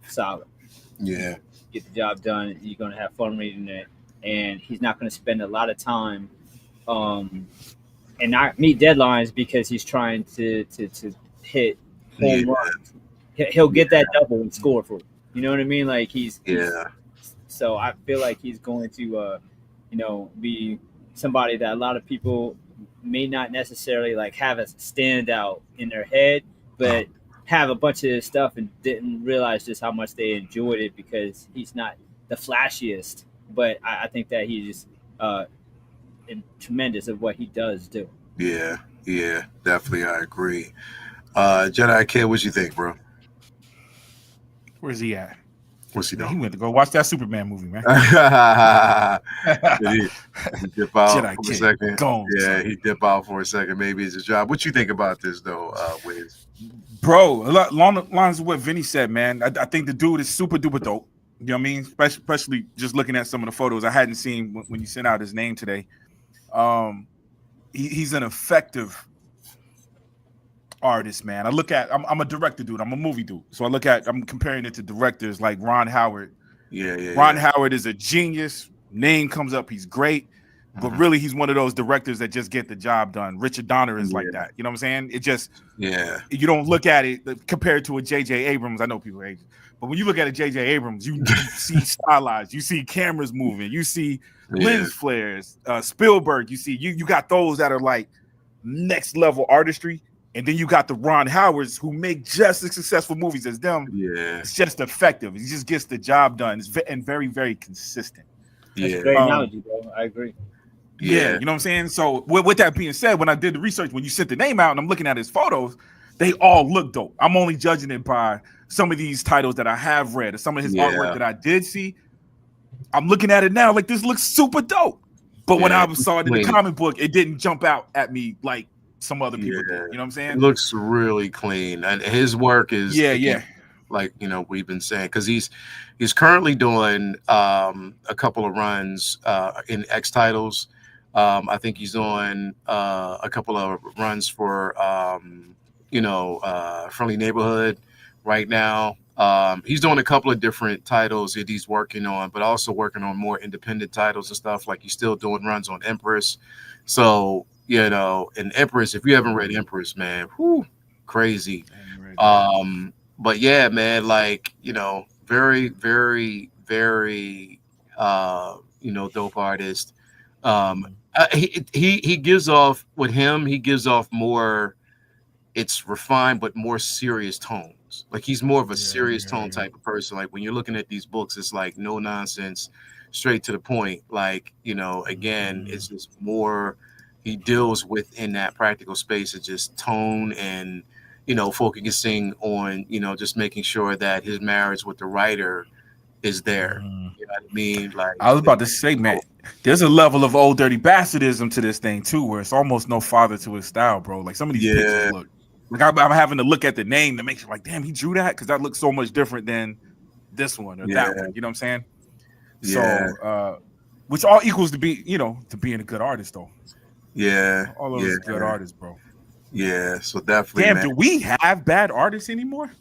solid. Get the job done. You're going to have fun reading it, and he's not going to spend a lot of time and not meet deadlines because he's trying to hit home runs. He'll get that double and score for it. You know what I mean? Like he's so I feel like he's going to be somebody that a lot of people may not necessarily like have as a standout in their head, but have a bunch of stuff and didn't realize just how much they enjoyed it because he's not the flashiest, but I think that he's tremendous at what he does do.
Yeah, definitely. I agree. Jedi Ken, what you think, bro?
Where's he at?
What's he doing?
He went to go watch that Superman movie, man.
he dip out for a second. He dip out for a second. Maybe it's his job. What you think about this, though, Wiz?
Bro, along the lines of what Vinny said, man, I think the dude is super duper dope. You know what I mean? Especially just looking at some of the photos I hadn't seen when you sent out his name today. He's an effective artist, man. I'm a director dude. I'm a movie dude. So I'm comparing it to directors like Ron Howard. Ron Howard is a genius. Name comes up. He's great. But really, he's one of those directors that just get the job done. Richard Donner is like that. You know what I'm saying? It just, you don't look at it compared to a J.J. Abrams. I know people hate it. But when you look at a J.J. Abrams, you see stylized. You see cameras moving. You see lens flares. Spielberg, you got those that are like next level artistry. And then you got the Ron Howards who make just as successful movies as them. It's just effective. He just gets the job done. And very, very consistent.
That's a great analogy, bro. I agree.
Yeah, you know what I'm saying? So with that being said, when I did the research, when you sent the name out and I'm looking at his photos, they all look dope. I'm only judging it by some of these titles that I have read or some of his artwork that I did see. I'm looking at it now like this looks super dope. But when I saw it in the comic book, it didn't jump out at me like some other people did. You know what I'm saying?
It looks really clean. And his work is like, you know, we've been saying, because he's currently doing a couple of runs in X titles. I think he's doing a couple of runs for Friendly Neighborhood right now. He's doing a couple of different titles that he's working on, but also working on more independent titles and stuff. Like he's still doing runs on Empress. So, you know, and Empress, if you haven't read Empress, man, whew, crazy. But yeah, man, like, you know, very, very, very, dope artist. He gives off with him. He gives off more. It's refined, but more serious tones. Like he's more of a serious tone type of person. Like when you're looking at these books, it's like no nonsense, straight to the point. Like, you know, again, it's just more. He deals within that practical space of just tone and, you know, focusing on, you know, just making sure that his marriage with the writer is there. You know what I mean? Like
I was about to say, man, there's a level of old dirty bastardism to this thing too, where it's almost no father to his style, bro. Like some of these pictures look like I'm having to look at the name to make sure, like, damn, he drew that because that looks so much different than this one or that one. You know what I'm saying? So, which all equals to being a good artist, though.
Yeah,
all of us good artists, bro.
Yeah, so definitely.
Damn, do we have bad artists anymore?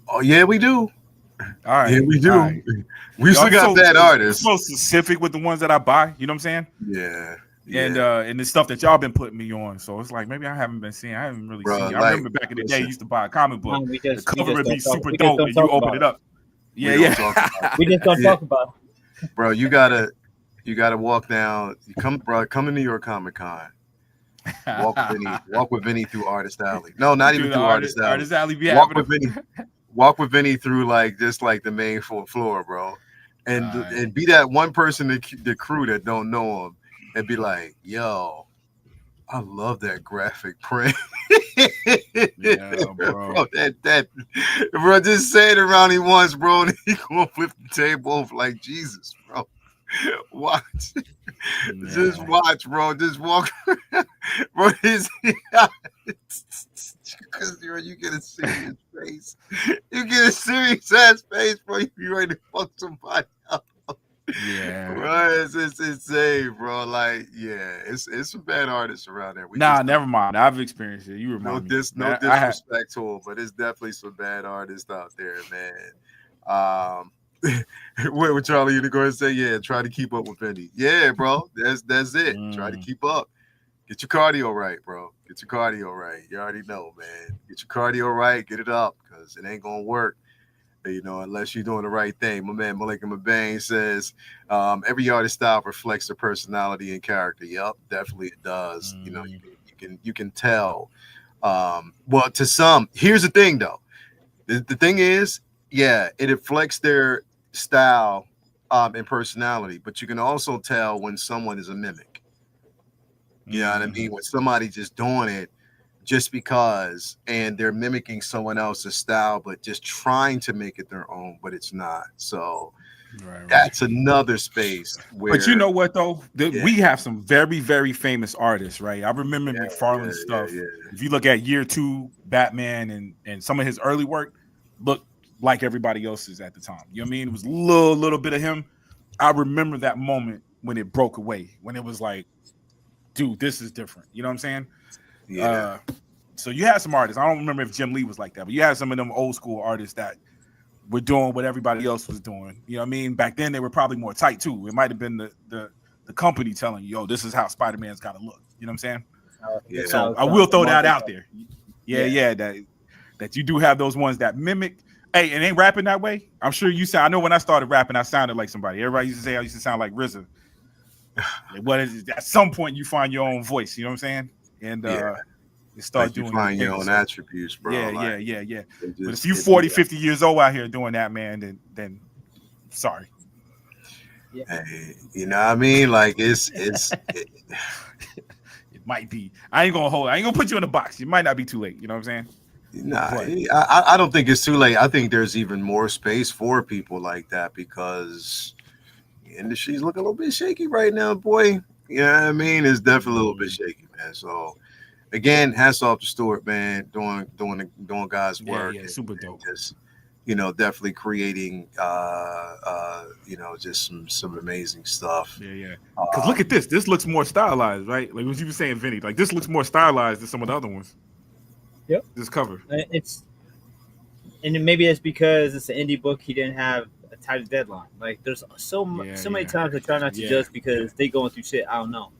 Oh yeah, we do.
All right,
yeah, we do.
Right.
We still got bad artists.
So specific with the ones that I buy. You know what I'm saying?
Yeah.
And the stuff that y'all been putting me on, so it's like maybe I haven't really seen. I remember back in the day, you used to buy a comic book. The cover would be super dope, and you open it up. We just
don't talk about it.
Bro, you gotta walk down. Come to New York Comic Con. Walk with Vinny through Artist Alley. No, not even through Artist Alley.
Artist Alley
walk with Vinny through like the main floor, bro, and be that one person the crew that don't know him. And be like, yo, I love that graphic print. Bro, bro, just say it around him once, bro, and he gonna flip the table over like Jesus, bro. Watch. Just watch, bro. Just walk. Bro, because you get a serious face. You get a serious ass face, bro. You be ready to fuck somebody up.
Yeah,
bro, it's insane, bro. Like, yeah, it's some bad artists around there.
Never mind. I've experienced it. You remind me.
No disrespect to them, but it's definitely some bad artists out there, man. What Charlie, you to go and say? Yeah, try to keep up with Vinny. Yeah, bro, that's it. Try to keep up. Get your cardio right, bro. Get your cardio right. You already know, man. Get your cardio right. Get it up, because it ain't gonna work. You know, unless you're doing the right thing. My man Malik Mabane says every artist style reflects their personality and character. Yep, definitely it does. You know, you can tell. Well, to some, here's the thing though. The thing is, yeah, it reflects their style and personality, but you can also tell when someone is a mimic. You know what I mean? When somebody just doing it just because, and they're mimicking someone else's style, but just trying to make it their own, but it's not. So that's another space where.
But you know what though? We have some very, very famous artists, right? I remember McFarlane stuff. If you look at Year 2 Batman and some of his early work, looked like everybody else's at the time. You know what I mean? It was a little bit of him. I remember that moment when it broke away, when it was like, dude, this is different. You know what I'm saying? Yeah. So you had some artists. I don't remember if Jim Lee was like that, but you had some of them old school artists that were doing what everybody else was doing. You know what I mean? Back then they were probably more tight too. It might have been the company telling you, yo, this is how Spider-Man's got to look. You know what I'm saying? So I will throw that out there. Yeah, that you do have those ones that mimic. Hey, it ain't rapping that way. I'm sure you sound. I know when I started rapping, I sounded like somebody. Everybody used to say I used to sound like RZA. What is it? At some point you find your own voice. You know what I'm saying? And you start doing
find your own attributes, bro.
Yeah. But if you 40, 50 years old out here doing that, man, then sorry.
Hey, you know what I mean? Like it,
It might be. I ain't gonna put you in a box. You might not be too late. You know what I'm saying?
nah,
But
I don't think it's too late. I think there's even more space for people like that because the industry's looking a little bit shaky right now, boy. You know what I mean? It's definitely a little bit shaky, man. So again, hats off to Stuart, man, doing God's work
yeah, super
and
dope.
just definitely creating just some amazing stuff.
Yeah. Because look at this. This looks more stylized, right? Like what you were saying, Vinny. Like this looks more stylized than some of the other ones.
Yep.
This cover.
And maybe it's because it's an indie book. He didn't have a tight deadline. Like there's so many times I try not to judge because they going through shit I don't know.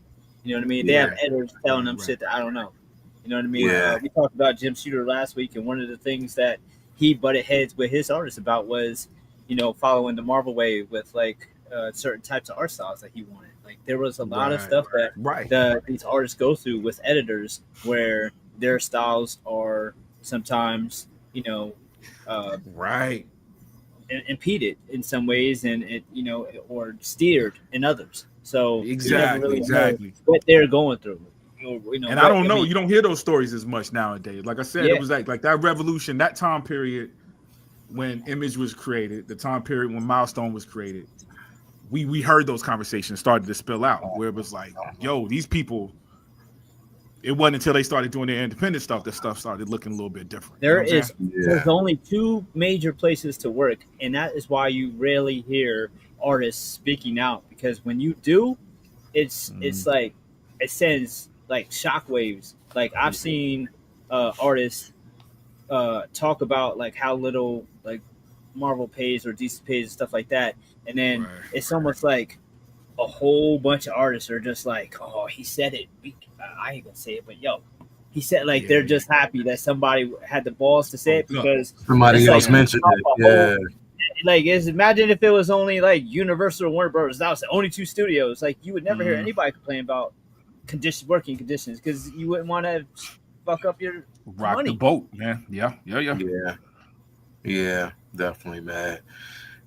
You know what I mean? They have editors telling them shit that I don't know. You know what I mean?
Yeah.
We talked about Jim Shooter last week, and one of the things that he butted heads with his artists about was, following the Marvel way with like certain types of art styles that he wanted. Like there was a lot of stuff that these artists go through with editors where their styles are sometimes, impeded in some ways, and or steered in others. So you never really know what they're going through.
And I don't know. You don't hear those stories as much nowadays. Like I said, it was like that revolution, that time period when Image was created, the time period when Milestone was created. We heard those conversations started to spill out where it was like, yo, these people. It wasn't until they started doing their independent stuff that stuff started looking a little bit different.
There's only two major places to work, and that is why you rarely hear artists speaking out, because when you do, it's like it sends like shockwaves. Like I've seen artists talk about like how little like Marvel pays or DC pays and stuff like that, and then it's almost like a whole bunch of artists are just like, oh, he said it. I ain't gonna say it, but yo, he said like they're just happy that somebody had the balls to say it because
somebody else mentioned it.
Like, imagine if it was only like Universal or Warner Bros. That was the only two studios. Like, you would never hear anybody complain about working conditions because you wouldn't want to fuck up your money.
The boat, man. Yeah,
definitely, man.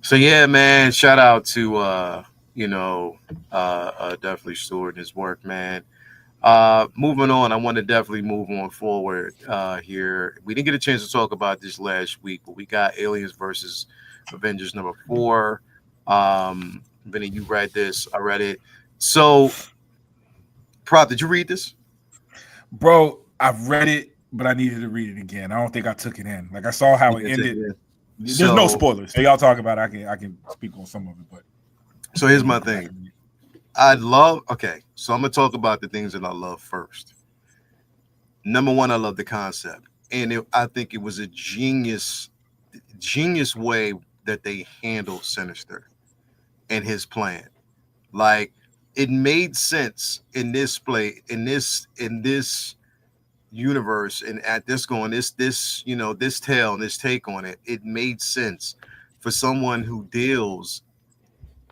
So yeah, man. Shout out to definitely Stuart and his work, man. Moving on, I want to definitely move on forward here. We didn't get a chance to talk about this last week, but we got Aliens versus Avengers #4. Vinny, you read this. I read it. So, Prop, did you read this?
Bro, I've read it, but I needed to read it again. I don't think I took it in. Like I saw how it ended. There's no spoilers. So y'all talk about it. I can speak on some of it, but
so here's my thing. So I'm gonna talk about the things that I love first. Number one, I love the concept, and I think it was a genius way that they handled Sinister and his plan. Like it made sense in this universe, and at this this tale and this take on it. It made sense for someone who deals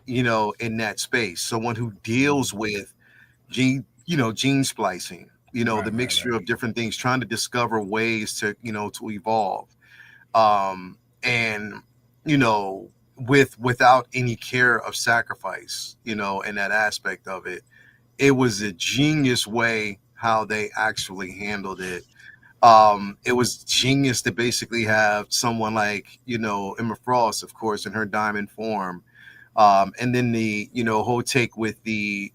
in that space, someone who deals with gene splicing, the mixture of different things, trying to discover ways to evolve, and without any care of sacrifice, in that aspect of it. It was a genius way how they actually handled it. It was genius to basically have someone like Emma Frost, of course, in her diamond form. And then the whole take with the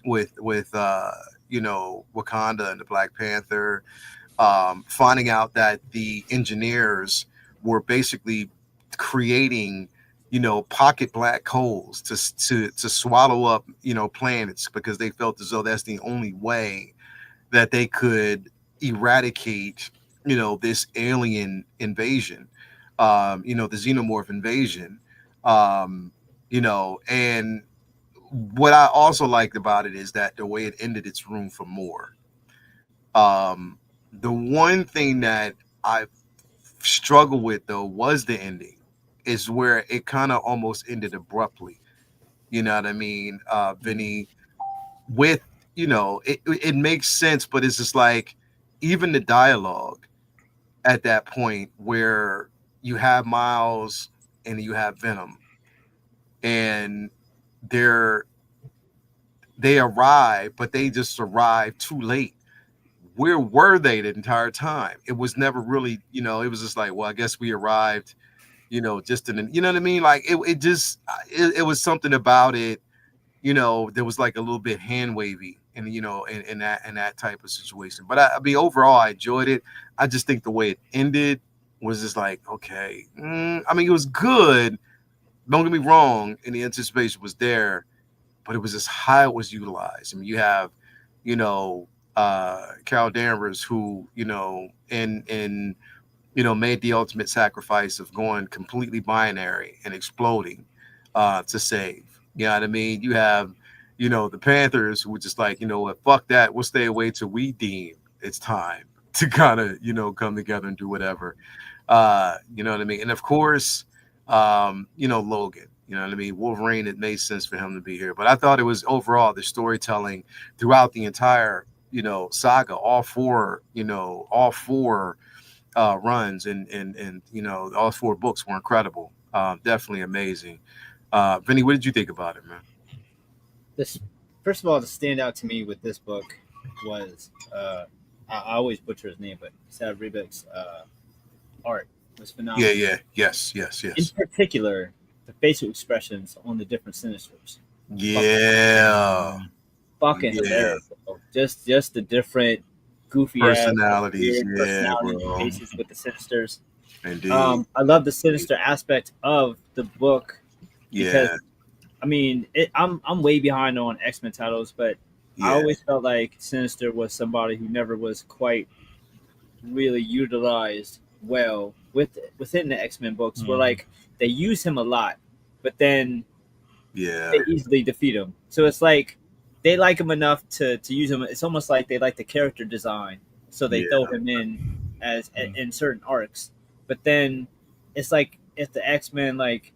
with Wakanda and the Black Panther, finding out that the engineers were basically creating pocket black holes to swallow up planets, because they felt as though that's the only way that they could eradicate this alien invasion, the xenomorph invasion. And what I also liked about it is that the way it ended, it's room for more. The one thing that I struggled with though was the ending, is where it kind of almost ended abruptly. You know what I mean, Vinny? With it makes sense, but it's just like even the dialogue at that point where you have Miles and you have Venom, and they arrived, but they just arrived too late. Where were they the entire time? It was never really, it was just like, well, I guess we arrived, just in, you know what I mean? Like it was something about it, there was like a little bit hand wavy and, in that type of situation. But I mean, overall, I enjoyed it. I just think the way it ended was just like, okay. I mean, it was good. Don't get me wrong. And the anticipation was there, but it was just how it was utilized. I mean, you have, Carol Danvers, who, and made the ultimate sacrifice of going completely binary and exploding to save. You know what I mean? You have, the Panthers who were just like, what, fuck that. We'll stay away till we deem it's time to kind of, come together and do whatever. You know what I mean? And of course, Logan. You know what I mean? Wolverine, it made sense for him to be here. But I thought it was overall the storytelling throughout the entire, saga, all four runs and all four books were incredible. Definitely amazing. Vinny, what did you think about it, man?
This, first of all, the standout to me with this book was I always butcher his name, but Sad Rebeck's art was phenomenal.
Yes.
In particular, the facial expressions on the different Sinisters. Fucking hilarious. Just the different goofy
personalities,
faces with the Sinisters.
Indeed.
I love the sinister aspect of the book because I mean, I'm way behind on X-Men titles, but I always felt like Sinister was somebody who never was quite really utilized well within the X-Men books. Where like they use him a lot, but then they easily defeat him. So it's like they like him enough to use him. It's almost like they like the character design, so they throw him in as in certain arcs. But then it's like if the X-Men like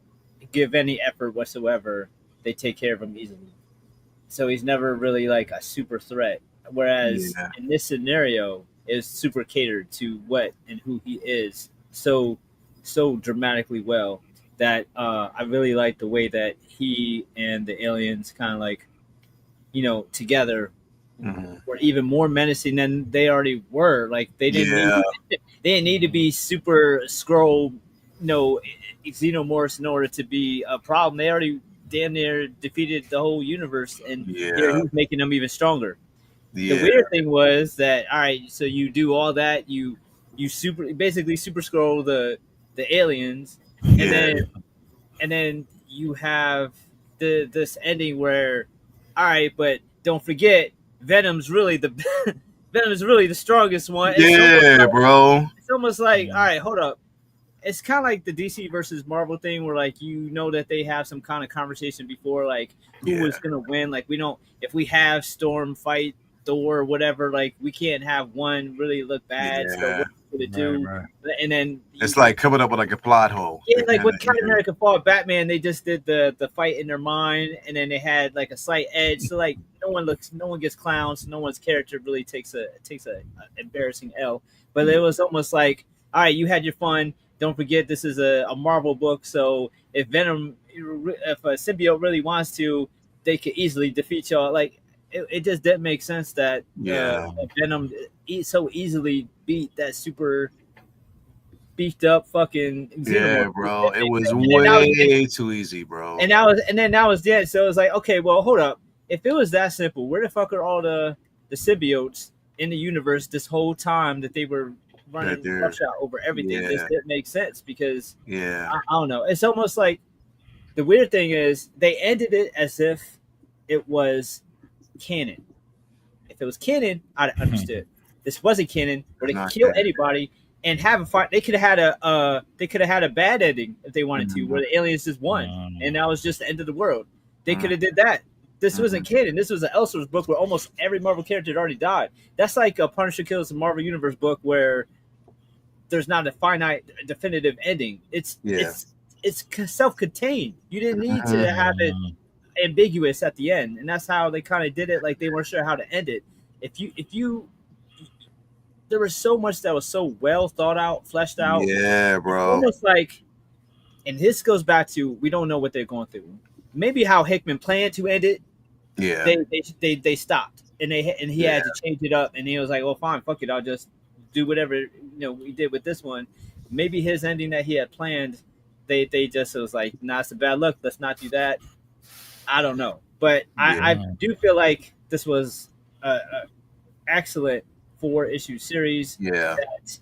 give any effort whatsoever, they take care of him easily. So he's never really like a super threat. Whereas in this scenario, is super catered to what and who he is so dramatically well that I really like the way that he and the aliens kind of like, together were even more menacing than they already were. Like they didn't need to be super Skrull, xenomorphs in order to be a problem. They already damn near defeated the whole universe, and here he's making them even stronger. The weird thing was that, all right, so you do all that, you basically super Skrull the aliens, and then you have this ending where, all right, but don't forget Venom's really the strongest one.
Bro.
It's almost like, all right, hold up. It's kind of like the DC versus Marvel thing where, like, that they have some kind of conversation before, like, who was going to win. Like, we don't – if we have Storm fight Thor or whatever, like, we can't have one really look bad. So what are we going to do? Right. And then –
it's like coming up with, like, a plot hole.
Yeah, like when Captain America fought Batman, they just did the fight in their mind, and then they had, like, a slight edge. So, like, no one gets clowns. No one's character really takes a embarrassing L. But it was almost like, all right, you had your fun. Don't forget, this is a Marvel book, so if a symbiote really wants to, they could easily defeat y'all. Like, it just didn't make sense that Venom so easily beat that super beefed up fucking Xenomorph.
Bro, it was way too easy, bro.
And then that was dead. So it was like, okay, well, hold up. If it was that simple, where the fuck are all the symbiotes in the universe this whole time that they were running roughshod over everything? This didn't make sense because I don't know. It's almost like the weird thing is they ended it as if it was canon. If it was canon, I'd understood. This wasn't canon where they could kill anybody and have a fight. They could have had a bad ending if they wanted to, where the aliens just won and that was just the end of the world. They could have did that. This wasn't canon. This was an Elseworlds book where almost every Marvel character had already died. That's like a Punisher Kills the Marvel Universe book where there's not a finite, definitive ending. It's self-contained. You didn't need to have it ambiguous at the end, and that's how they kind of did it. Like they weren't sure how to end it. There was so much that was so well thought out, fleshed out.
Yeah, bro.
Almost like, and this goes back to we don't know what they're going through. maybe how Hickman planned to end it.
Yeah.
They stopped, and he had to change it up, and he was like, "Well, fine, fuck it, I'll just do whatever we did with this one." Maybe his ending that he had planned, they just was like, "Nah, it's a bad look. Let's not do that." I don't know, but I do feel like this was a excellent 4-issue series.
Yeah.
That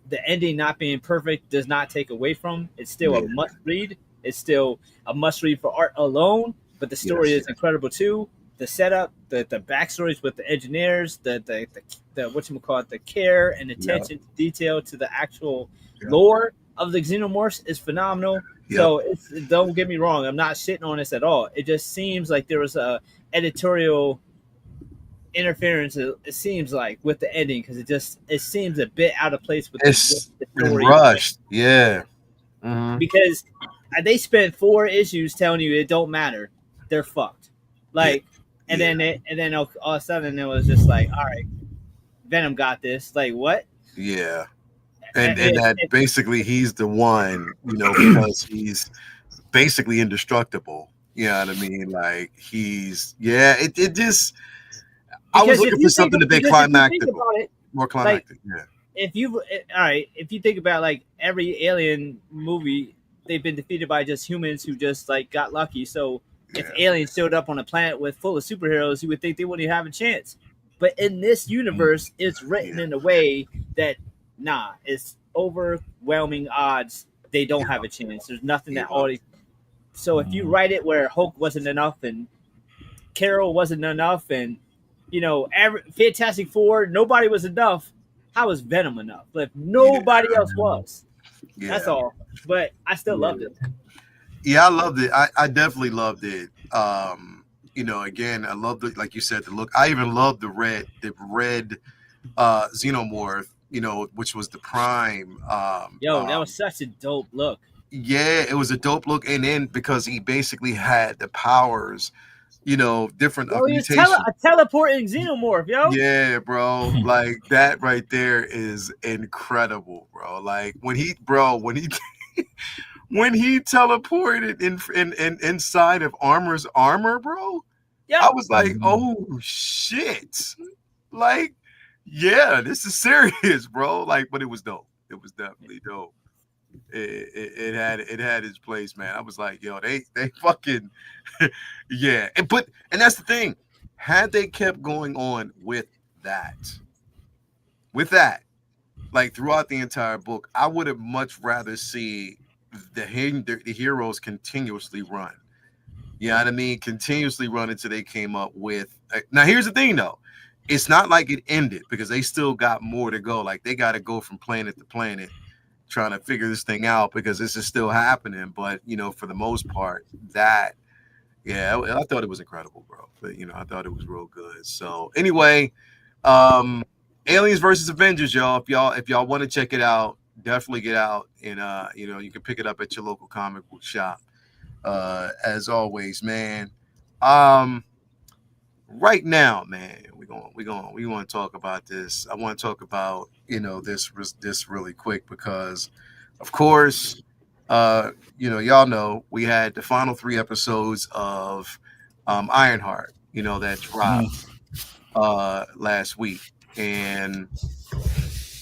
the ending not being perfect does not take away from. It's still a must read. It's still a must read for art alone, but the story is incredible too. The setup, the backstories with the engineers, the whatchamacallit, the care and attention to detail to the actual lore of the Xenomorphs is phenomenal. So don't get me wrong, I'm not shitting on this at all. It just seems like there was a editorial interference. It seems like with the ending because it seems a bit out of place with the story.
Rushed, mm-hmm.
Because they spent 4 issues telling you it don't matter, they're fucked. Like, and then all of a sudden it was just like, all right, Venom got this. Like what?
Yeah. And that basically he's the one, because he's basically indestructible. You know what I mean? Like it just. I was looking for something to be climactic, more climactic.
Like, if you think about like every alien movie, they've been defeated by just humans who just like got lucky. So if aliens showed up on a planet full of superheroes, you would think they wouldn't even have a chance. But in this universe, it's written in a way that it's overwhelming odds they don't have a chance. There's nothing that already. So if you write it where Hulk wasn't enough and Carol wasn't enough and Fantastic Four, nobody was enough. How was Venom enough? If nobody else was, that's all. But I still loved it.
Yeah, I loved it. I definitely loved it. Again, I loved it, like you said, the look. I even loved the red Xenomorph, which was the Prime.
That was such a dope look.
Yeah, it was a dope look, and then because he basically had the powers, different mutations.
A teleporting Xenomorph, yo.
Yeah, bro. Like that right there is incredible, bro. Like when he when he teleported in inside of Armor's armor, bro. Yeah. I was like, oh shit. Like, yeah, this is serious, bro. Like, but it was dope. It was definitely dope. It had its place, man. I was like, yo, they fucking yeah. And that's the thing. Had they kept going on with that, like throughout the entire book, I would have much rather see the heroes continuously run. You know what I mean? Continuously run until they came up with. Now, here's the thing, though. It's not like it ended because they still got more to go. Like they got to go from planet to planet, trying to figure this thing out because this is still happening. But for the most part, I thought it was incredible, bro. But I thought it was real good. So anyway, Aliens versus Avengers, y'all. If y'all want to check it out, definitely get out and you can pick it up at your local comic book shop. As always, man. Right now, man, we want to talk about this. I want to talk about this really quick because, of course, y'all know we had the final 3 episodes of Ironheart, that dropped last week, and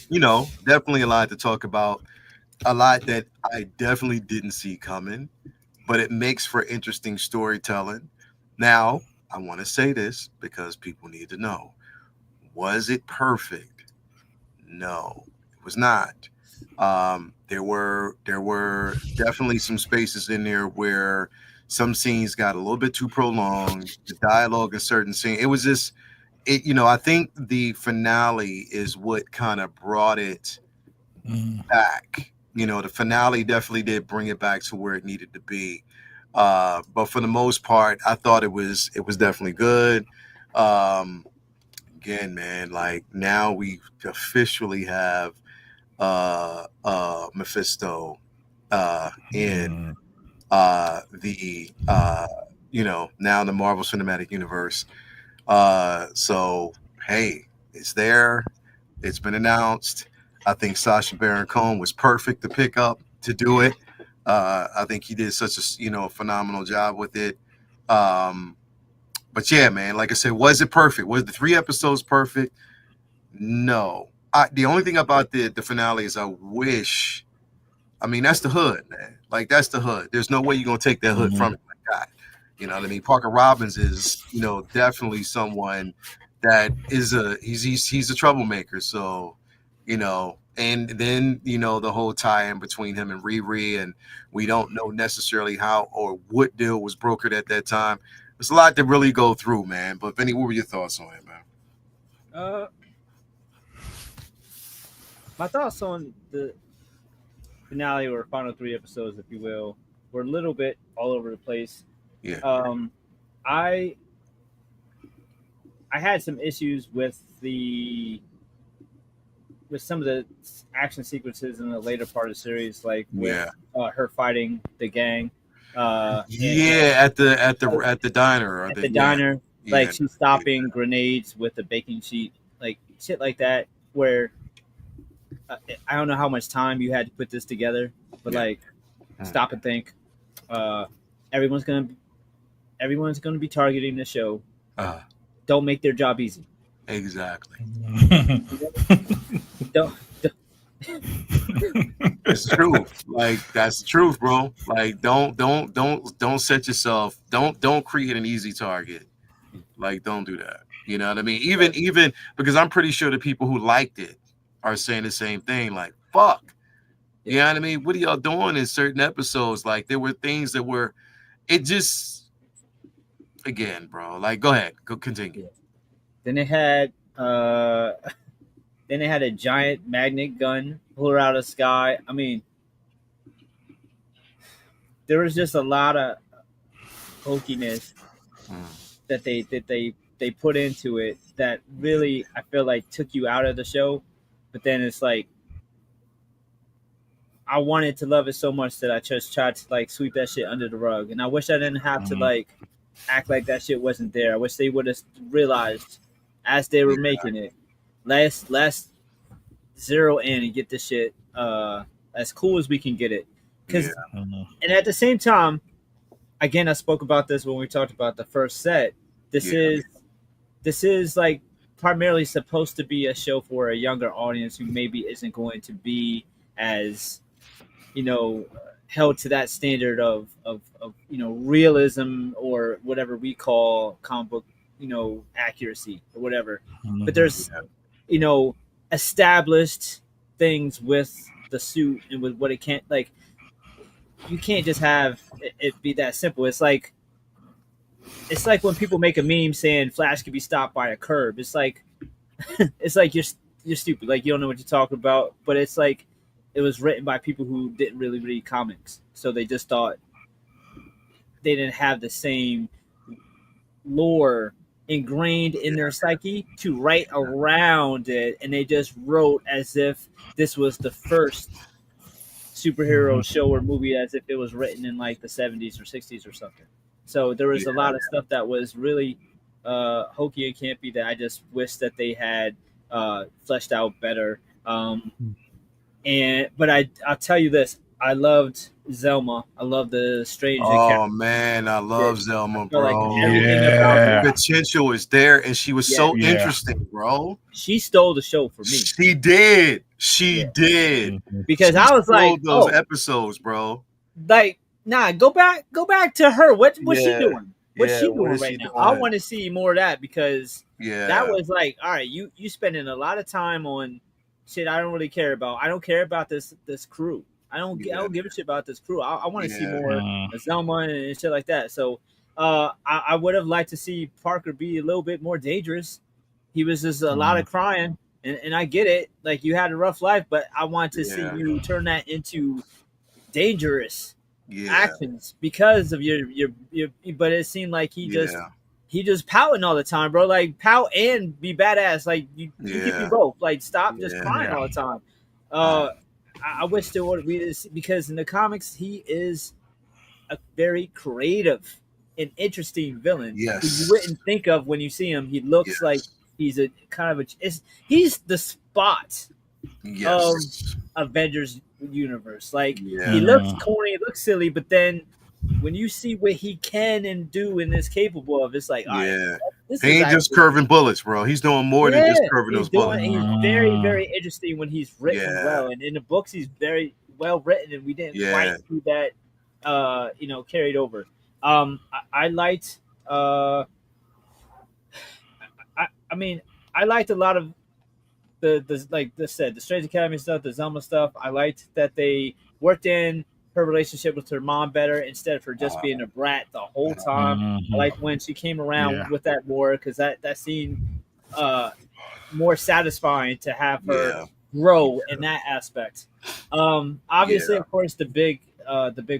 definitely a lot to talk about. A lot that I definitely didn't see coming, but it makes for interesting storytelling. Now, I want to say this because people need to know. Was it perfect? No, it was not. There were definitely some spaces in there where some scenes got a little bit too prolonged. The dialogue in certain scenes, it was just, I think the finale is what kind of brought it back. The finale definitely did bring it back to where it needed to be. But for the most part, I thought it was definitely good. Again, man, like now we officially have Mephisto in the now in the Marvel Cinematic Universe. So hey, it's there. It's been announced. I think Sacha Baron Cohen was perfect to pick up to do it. I think he did such a phenomenal job with it. But yeah, man, like I said, was it perfect? Was the 3 episodes perfect? No. The only thing about the finale is I wish. I mean, that's the hood, man. Like that's the hood. There's no way you're gonna take that hood from it like that. You know what I mean? Parker Robbins is, definitely someone that is he's a troublemaker. So, and then the whole tie-in between him and Riri, and we don't know necessarily how or what deal was brokered at that time. There's a lot to really go through, man. But Vinny, what were your thoughts on it, man?
My thoughts on the finale or final 3 episodes, if you will, were a little bit all over the place.
Yeah.
I had some issues with some of the action sequences in the later part of the series, like with her fighting the gang.
At the diner.
At the diner, like she's stopping grenades with the baking sheet, like shit like that. Where I don't know how much time you had to put this together, but like, stop and think. Everyone's gonna be targeting the show. Don't make their job easy.
Exactly.
don't.
It's the truth. Like that's the truth, bro. Like don't set yourself. Don't create an easy target. Like don't do that. You know what I mean? Even because I'm pretty sure the people who liked it are saying the same thing. Like fuck. You know what I mean? What are y'all doing in certain episodes? Like there were things that were. It just. Again, bro. Like go ahead. Go continue.
Then they had a giant magnet gun pull out of the sky. I mean, there was just a lot of hokiness that they put into it that really I feel like took you out of the show. But then it's like I wanted to love it so much that I just tried to like sweep that shit under the rug. And I wish I didn't have to like act like that shit wasn't there. I wish they would have realized as they were making it. Let's zero in and get this shit as cool as we can get it. And at the same time, again, I spoke about this when we talked about the first set. This is like primarily supposed to be a show for a younger audience who maybe isn't going to be as held to that standard of realism or whatever we call comic book accuracy or whatever. But there's established things with the suit and with what it can't, like, you can't just have it be that simple. It's like when people make a meme saying Flash could be stopped by a curb. It's like you're stupid, like you don't know what you're talking about. But it's like it was written by people who didn't really read comics, so they just thought they didn't have the same lore ingrained in their psyche to write around it, and they just wrote as if this was the first superhero show or movie, as if it was written in like the 70s or 60s or something. So there was a lot of stuff that was really hokey and campy that I just wish that they had fleshed out better. But I'll tell you this, I loved Zelma. I love the strange.
Oh man, I love Zelma, bro. Like potential is there, and she was so interesting, bro.
She stole the show for me.
She did. She did.
Because I was like,
those episodes, bro.
Like, nah, go back to her. What's she doing? What's she doing right now? I want to see more of that, because that was like, all right, you spending a lot of time on shit I don't really care about. I don't care about this crew. I don't give a shit about this crew. I want to see more Zelma and shit like that. So I would have liked to see Parker be a little bit more dangerous. He was just a lot of crying, and I get it. Like, you had a rough life, but I want to see you turn that into dangerous actions because of your. But it seemed like he just pouting all the time, bro. Like, pout and be badass. Like you can be both. Like, stop just crying all the time. I wish there would be this, because in the comics he is a very creative and interesting villain. Who you wouldn't think of when you see him. He looks like he's a kind of he's the Spot of Avengers universe. Like, he looks corny, he looks silly, but then when you see what he can and do and is capable of, it's like, all right,
Yeah.
this
He
is
ain't just
actually,
curving bullets, bro. He's doing more than just curving
he's
those bullets.
doing. He's very, very interesting when he's written
Yeah.
well, and in the books, he's very well written, and we didn't quite
Yeah.
see that, carried over. I liked. I mean, I liked a lot of the like I said, the Strange Academy stuff, the Zelma stuff. I liked that they worked in her relationship with her mom better instead of her just being a brat the whole time. I like when she came around with that more, because that seemed more satisfying to have her grow in that aspect. Obviously, of course, the big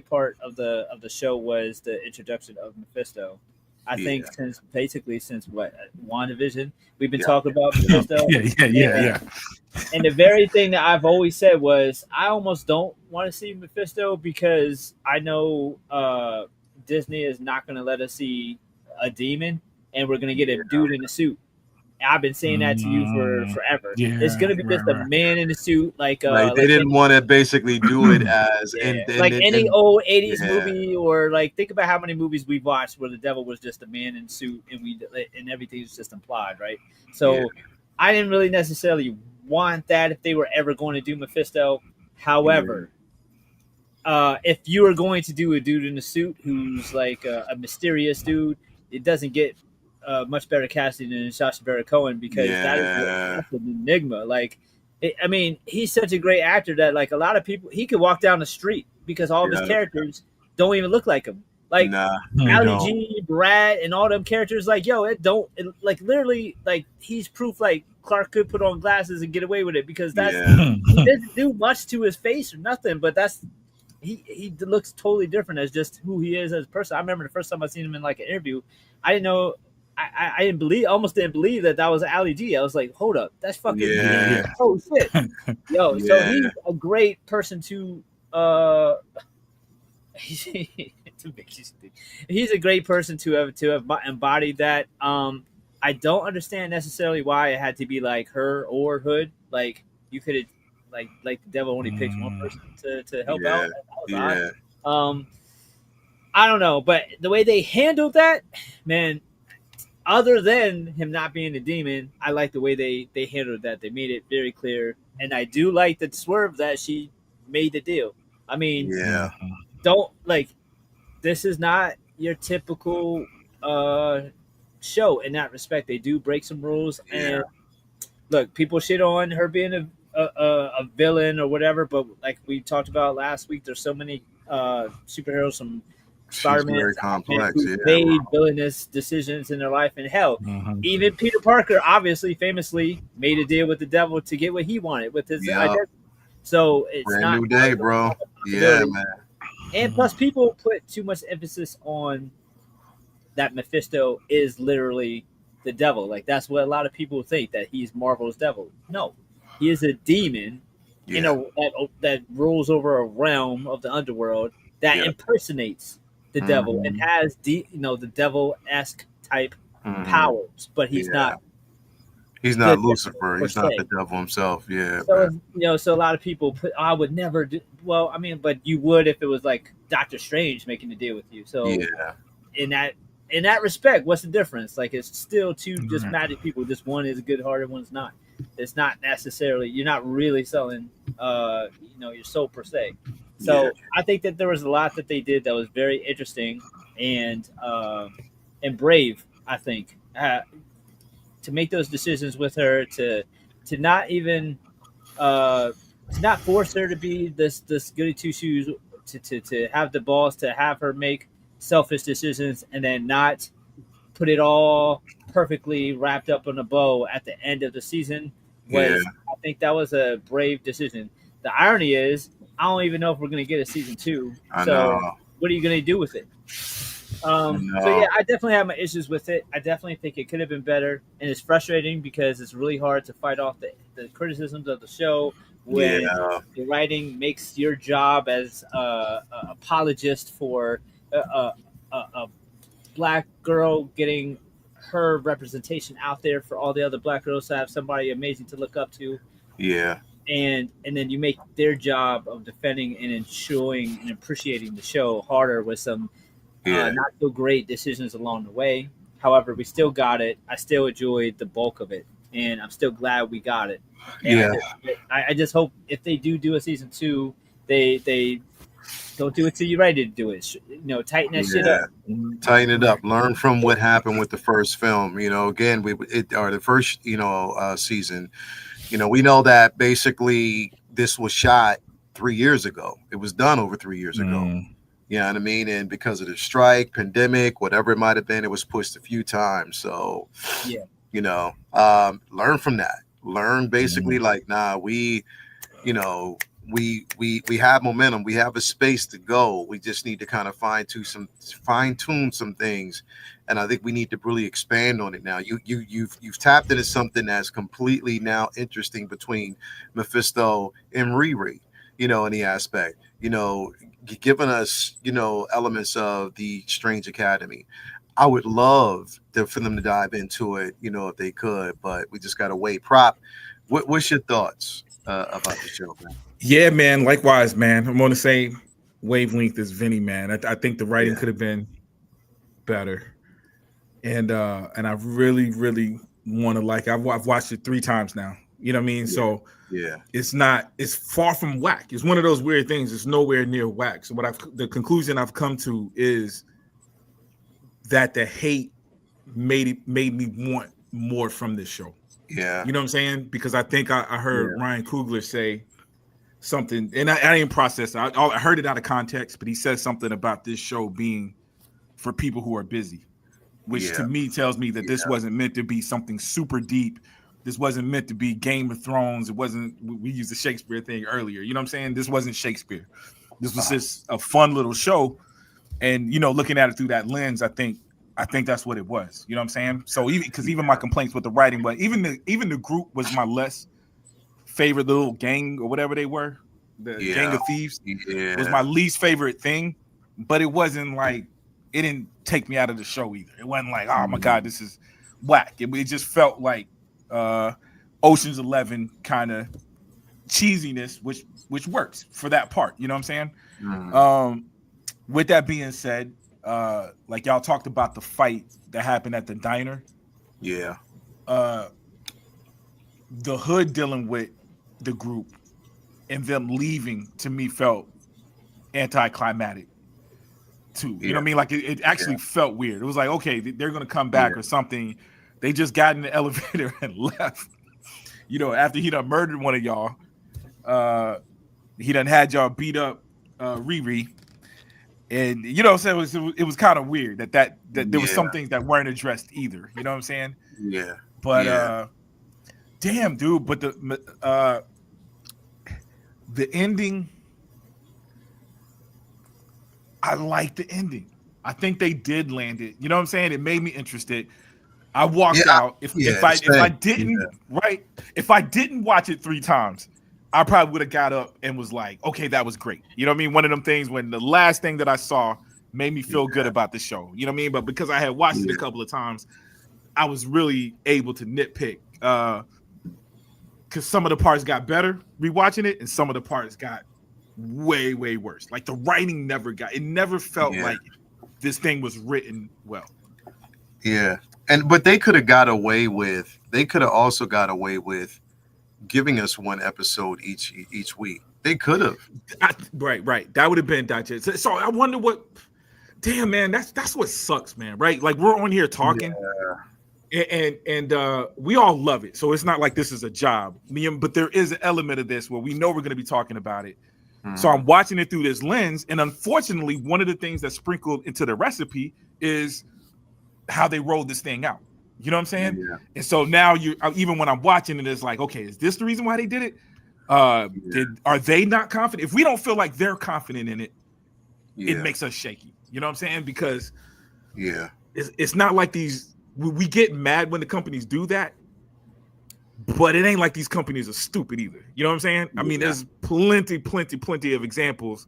part of the show was the introduction of Mephisto. I think since what, WandaVision, we've been talking about Mephisto.
Yeah.
And the very thing that I've always said was, I almost don't want to see Mephisto, because I know Disney is not going to let us see a demon, and we're going to get a dude in a suit. I've been saying that to you for forever. It's going to be just a man in a suit, like
they didn't want to basically do it as
any old 80s movie, or like, think about how many movies we've watched where the devil was just a man in a suit, and everything's just implied, right? So I didn't really necessarily want that if they were ever going to do Mephisto. However, if you are going to do a dude in a suit who's like a mysterious dude, it doesn't get much better casting than Sacha Baron Cohen, because that's an enigma. Like, I mean, he's such a great actor that, like, a lot of people, he could walk down the street because all of his characters don't even look like him. Like, Ali G, Brad, and all them characters, like, like, literally, like, he's proof, like, Clark could put on glasses and get away with it, because he doesn't do much to his face or nothing, but he looks totally different as just who he is as a person. I remember the first time I seen him in, like, an interview, I didn't know, I almost didn't believe that was Ali G. I was like, hold up, that's fucking oh shit. So he's a great person to he's a great person to have embodied that. I don't understand necessarily why it had to be like her or Hood. Like, you could have, like the devil only picks one person to help out. That was odd. I don't know, but the way they handled that, man, other than him not being a demon, I like the way they handled that. They made it very clear, and I do like the swerve that she made the deal. I mean, don't, like, this is not your typical show in that respect. They do break some rules, and look, people shit on her being a villain or whatever, but like we talked about last week, there's so many superheroes from Spider-Man who made villainous decisions in their life, and hell, even Peter Parker obviously famously made a deal with the devil to get what he wanted with his identity. So it's
brand new day, bro. Yeah, man.
And plus, people put too much emphasis on that Mephisto is literally the devil. Like, that's what a lot of people think, that he's Marvel's devil. No, he is a demon, that rules over a realm of the underworld that impersonates the devil and has the devil-esque type powers, but he's not.
He's not Lucifer. He's not the devil himself. Yeah.
So so a lot of people put, I would never do. Well, I mean, but you would if it was like Doctor Strange making a deal with you. So in that respect, what's the difference? Like, it's still two just magic people. Just one is good-hearted, one's not. It's not necessarily, you're not really selling your soul per se. So I think that there was a lot that they did that was very interesting and brave, I think, to make those decisions with her, to not even to not force her to be this goody two shoes, to have the balls to have her make selfish decisions, and then not put it all perfectly wrapped up in a bow at the end of the season. I think that was a brave decision. The irony is, I don't even know if we're going to get a season 2. So what are you going to do with it? So yeah, I definitely have my issues with it. I definitely think it could have been better, and it's frustrating because it's really hard to fight off the criticisms of the show when the writing makes your job as a apologist for a black girl getting her representation out there for all the other black girls to have somebody amazing to look up to. and then you make their job of defending and ensuring and appreciating the show harder with some not so great decisions along the way. However, we still got it. I still enjoyed the bulk of it, and I'm still glad we got it. And I just hope if they do a season 2, they don't do it till you're ready to do it. Tighten that shit up.
Tighten it up. Learn from what happened with the first film. Again, the first season. We know that basically this was shot 3 years ago. It was done over 3 years ago. You know what I mean? And because of the strike, pandemic, whatever it might have been, it was pushed a few times. So, learn from that. Learn basically we have momentum. We have a space to go. We just need to kind of fine tune some things. And I think we need to really expand on it now. You've tapped into something that's completely now interesting between Mephisto and Riri, in the aspect, giving us, elements of the Strange Academy. I would love for them to dive into it, if they could, but we just got to wait. Prop, what's your thoughts about the show, man?
Yeah, man. Likewise, man. I'm on the same wavelength as Vinny, man. I think the writing could have been better. And I really, really want to I've watched it 3 times now. You know what I mean? So it's far from whack. It's one of those weird things. It's nowhere near whack. So the conclusion I've come to is that the hate made me want more from this show.
Yeah.
You know what I'm saying? Because I think I heard Ryan Coogler say something, and I didn't process it. I heard it out of context, but he said something about this show being for people who are busy, which to me tells me that this wasn't meant to be something super deep. This wasn't meant to be Game of Thrones. It wasn't, we used the Shakespeare thing earlier. You know what I'm saying? This wasn't Shakespeare. This was just a fun little show. And, looking at it through that lens, I think that's what it was. You know what I'm saying? So even my complaints with the writing, but even the group was my less favorite little gang or whatever they were. The gang of thieves was my least favorite thing, but it wasn't it didn't take me out of the show either. It wasn't oh my God, this is whack. It just felt like Ocean's 11 kind of cheesiness, which works for that part. You know what I'm saying? With that being said, y'all talked about the fight that happened at the diner.
Yeah.
The hood dealing with the group and them leaving to me felt anticlimactic too. You know what I mean? It actually felt weird. It was okay, they're gonna come back or something. They just got in the elevator and left. After he done murdered one of y'all, he done had y'all beat up Riri. And so it was kind of weird that there was some things that weren't addressed either. You know what I'm saying?
Yeah.
But damn, dude. But the ending, I like the ending. I think they did land it. You know what I'm saying? It made me interested. I walked out. If I didn't watch it 3 times, I probably would have got up and was like, okay, that was great. You know what I mean? One of them things when the last thing that I saw made me feel good about the show. You know what I mean? But because I had watched it a couple of times, I was really able to nitpick because some of the parts got better rewatching it, and some of the parts got way, way worse. The writing never felt like this thing was written well.
Yeah. But they could have also got away with giving us 1 episode each week. They could have.
Right. That would have been digested. So I wonder what. Damn, man, that's what sucks, man. Right? We're on here talking, and we all love it. So it's not like this is a job. But there is an element of this where we know we're going to be talking about it. So I'm watching it through this lens, and unfortunately, one of the things that's sprinkled into the recipe is how they rolled this thing out. You know what I'm saying? Yeah. And so now even when I'm watching it, it's okay, is this the reason why they did it? Are they not confident? If we don't feel like they're confident in it, it makes us shaky. You know what I'm saying? Because it's not like we get mad when the companies do that, but it ain't like these companies are stupid either. You know what I'm saying? I mean, there's plenty of examples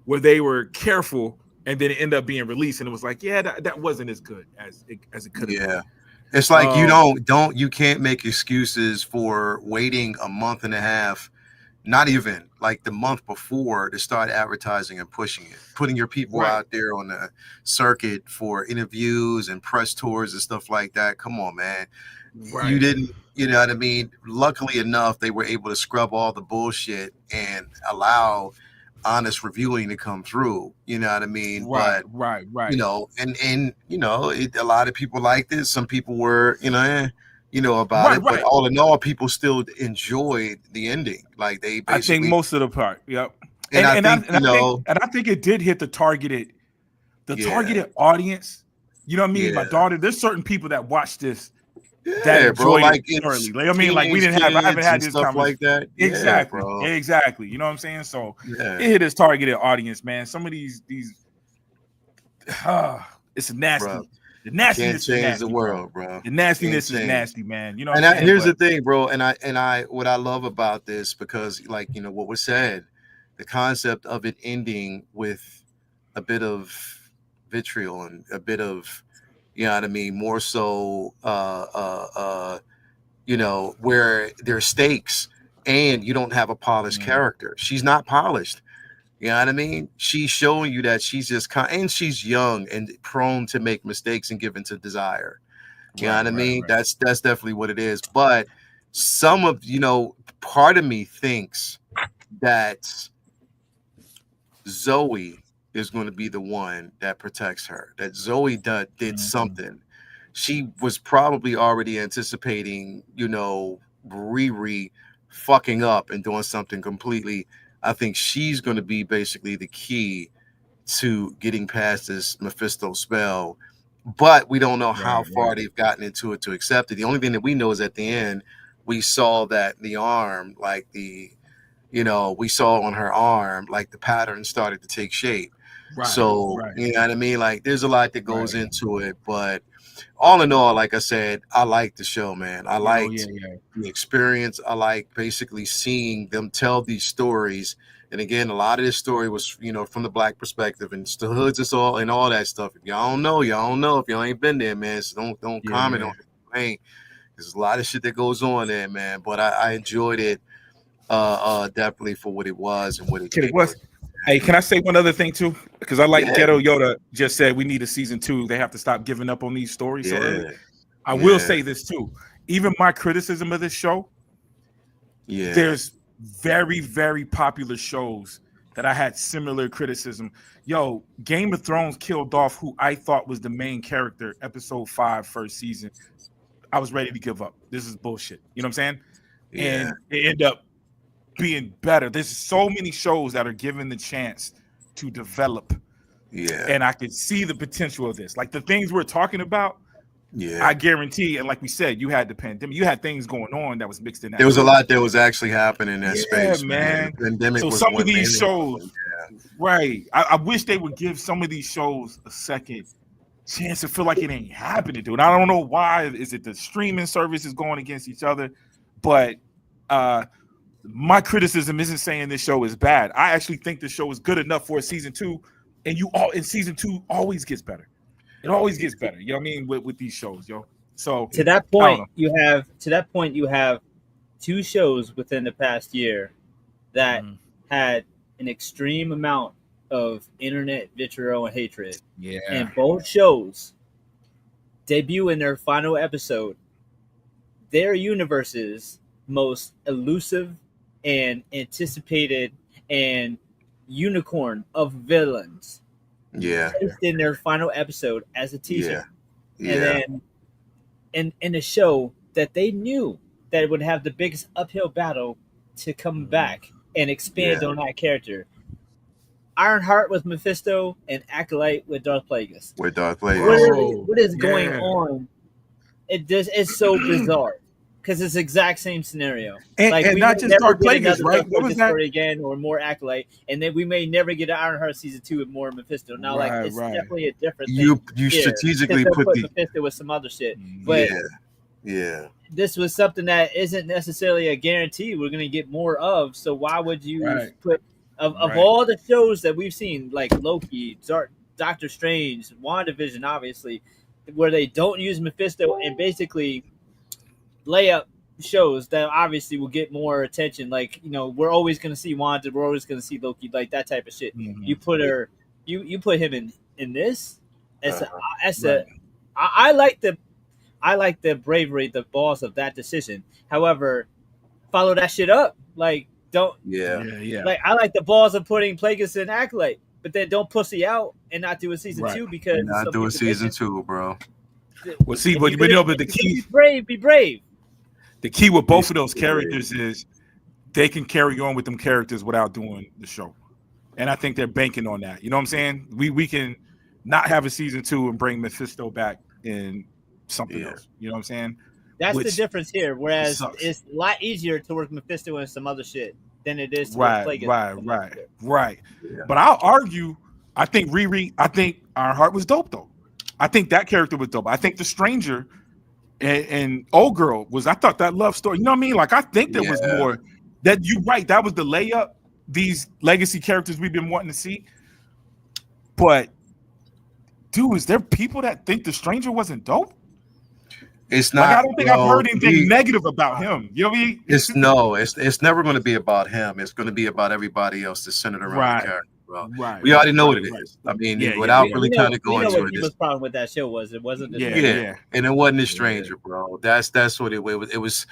where they were careful and then it ended up being released, and it was that wasn't as good as it could have been.
It's you can't make excuses for waiting a month and a half not even like the month before, to start advertising and pushing it, putting your people
Right.
out there on the circuit for interviews and press tours and stuff like that. Come on, man.
Right.
You didn't, you know what I mean? Luckily enough, they were able to scrub all the bullshit and allow honest reviewing to come through. You know what I mean?
Right.
But
Right. Right.
you know, and you know, a lot of people liked it. Some people were, you know, about
Right,
it. But
right.
all in all, people still enjoyed the ending. Like they
I think
basically,
most of the part. Yep.
and I think,
I think it did hit the targeted audience. You know what I mean? My
Yeah.
daughter, there's certain people that watch this that
yeah, bro,
enjoyed
like
it
it's
thoroughly. Like, I mean, like we
teenage
I haven't
kids
had
and
this
stuff
conversation.
like that. Yeah,
Exactly.
bro.
Exactly. You know what I'm saying? So
Yeah.
it hit its targeted audience, man. Some of these it's nasty.
Bro,
The
Can't
nastiness is
change
nasty,
the world, bro.
The nastiness
Can't
is
change.
nasty, man. You know what
And
I'm saying?
here's
But
the thing, bro. And I what I love about this, because like, you know, what was said, the concept of it ending with a bit of vitriol and a bit of, you know what I mean, more so you know, where there's stakes and you don't have a polished character. She's not polished. You know what I mean? She's showing you that she's just and she's young and prone to make mistakes and given to desire. You know what I mean?
right.
That's definitely what it is. But some of, you know, part of me thinks that Zoe is going to be the one that protects her. That Zoe did something. She was probably already anticipating, you know, Riri fucking up and doing something completely. I think she's going to be basically the key to getting past this Mephisto spell. But we don't know how far they've gotten into it to accept it. The only thing that we know is at the end, we saw that the arm, like the, you know, we saw on her arm, like the pattern started to take shape. So, you know what I mean? Like there's a lot that goes into it. But all in all, like I said, I like the show, man. I liked the experience. I like basically seeing them tell these stories. And again, a lot of this story was, you know, from the Black perspective and the hoods, it's all and all that stuff. If y'all don't know, y'all don't know. If y'all ain't been there, man, so don't comment on it. Ain't. There's a lot of shit that goes on there, man. But I enjoyed it definitely for what it was and what it was.
Hey, can I say one other thing too? Because I like Ghetto Yoda just said we need a season 2. They have to stop giving up on these stories so early. I will say this too. Even my criticism of this show, there's very, very popular shows that I had similar criticism. Yo, Game of Thrones killed off who I thought was the main character, episode 5, first season. I was ready to give up. This is bullshit. You know what I'm saying? And it ended up being better. There's so many shows that are given the chance to develop. And I could see the potential of this. Like the things we're talking about, I guarantee, and like we said, you had the pandemic, you had things going on that was mixed in that.
There was a lot that was actually happening in that space, man. The pandemic
so
was
some of these shows, I wish they would give some of these shows a second chance to feel like it ain't happening, dude. I don't know why. Is it the streaming services going against each other? But my criticism isn't saying this show is bad. I actually think the show is good enough for a season 2, and season 2 always gets better. It always gets better. You know what I mean? With these shows, yo. So
to that point, you have 2 shows within the past year that had an extreme amount of internet vitriol and hatred. And both shows debut in their final episode their universe's most elusive and anticipated and unicorn of villains. In their final episode as a teaser. And then in a show that they knew that it would have the biggest uphill battle to come back and expand on that character. Ironheart with Mephisto and Acolyte with Darth Plagueis. What is going on? It's so bizarre. Because it's the exact same scenario.
And not just Darth Plagueis, right?
What was that? Again, or more Acolyte, and then we may never get an Ironheart season 2 with more Mephisto. Now, it's definitely a different thing.
You strategically put
Mephisto with some other shit, but this was something that isn't necessarily a guarantee we're going to get more of. So why would you put of all the shows that we've seen, like Loki, Doctor Strange, WandaVision, obviously, where they don't use Mephisto and basically lay up shows that obviously will get more attention. Like, we're always going to see Wanda, we're always going to see Loki, like that type of shit.
Mhm.
You put her, you put him in this.
Right.
I like the bravery, the balls of that decision. However, follow that shit up. Like, don't.
Yeah.
Yeah.
Like, I like the balls of putting Plagueis in Acolyte, but then don't pussy out and not do a season
Right.
2 because
Not
some
doing
people
season
bitching.
2, bro.
Well, see,
If
but
you're gonna-
the
if you're
key,
gonna be brave.
the key with both of
Be
those characters is they can carry on with them characters without doing the show, and I think they're banking on that. You know what I'm saying? We can not have a season 2 and bring Mephisto back in something else. You know what I'm saying?
That's the
Which
difference here. Whereas
sucks.
it's a lot easier to work Mephisto and some other shit than it is to work Plagueis.
Right.
Yeah.
But I'll argue. I think Ironheart was dope though. I think that character was dope. I think the Stranger and Old Girl was. I thought that love story. You know what I mean? Like I think there was more. That you right. That was the layup. These legacy characters we've been wanting to see. But dude, is there people that think the Stranger wasn't dope?
It's not.
Like, I don't think I've heard anything negative about him. You know what I mean?
It's never going to be about him. It's going to be about everybody else that's centered around the character. Bro. We already know what it is. I mean, without really kind of going to it.
People's problem with that show was it wasn't.
And it wasn't a Stranger, bro. That's what it was. It was,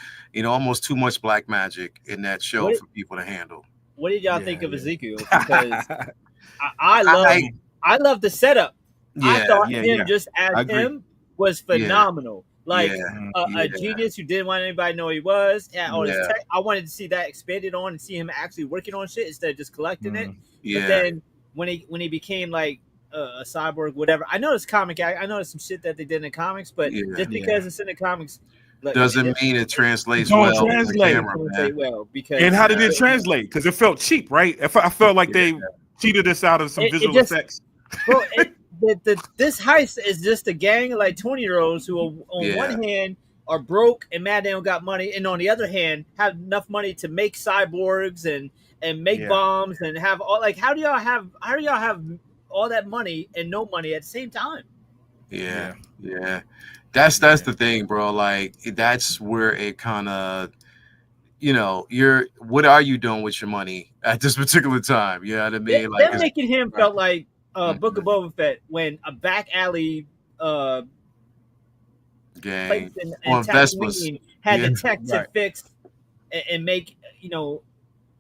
almost too much black magic in that show for people to handle.
What did y'all think of Ezekiel? Because I love the setup. I thought him just as him was phenomenal. Like a genius who didn't want anybody to know who he was. I wanted to see that expanded on and see him actually working on shit instead of just collecting it. But then when he became like a cyborg, whatever. I know it's comic. I know it's some shit that they did in the comics, but just because it's in the comics
doesn't mean it translates well.
Because
and how did it translate? Because it felt cheap, right? I felt like they cheated us out of some visual effects.
Bro, this heist is just a gang of like 20-year-olds who on one hand are broke and mad they don't got money, and on the other hand have enough money to make cyborgs and make bombs and have all like how do y'all have all that money and no money at the same time?
Yeah. That's the thing, bro. Like that's where it kind of what are you doing with your money at this particular time? You know what I mean?
They're making him felt like Book of Boba Fett when a back alley
gang
place in Tatooine had the tech to fix and make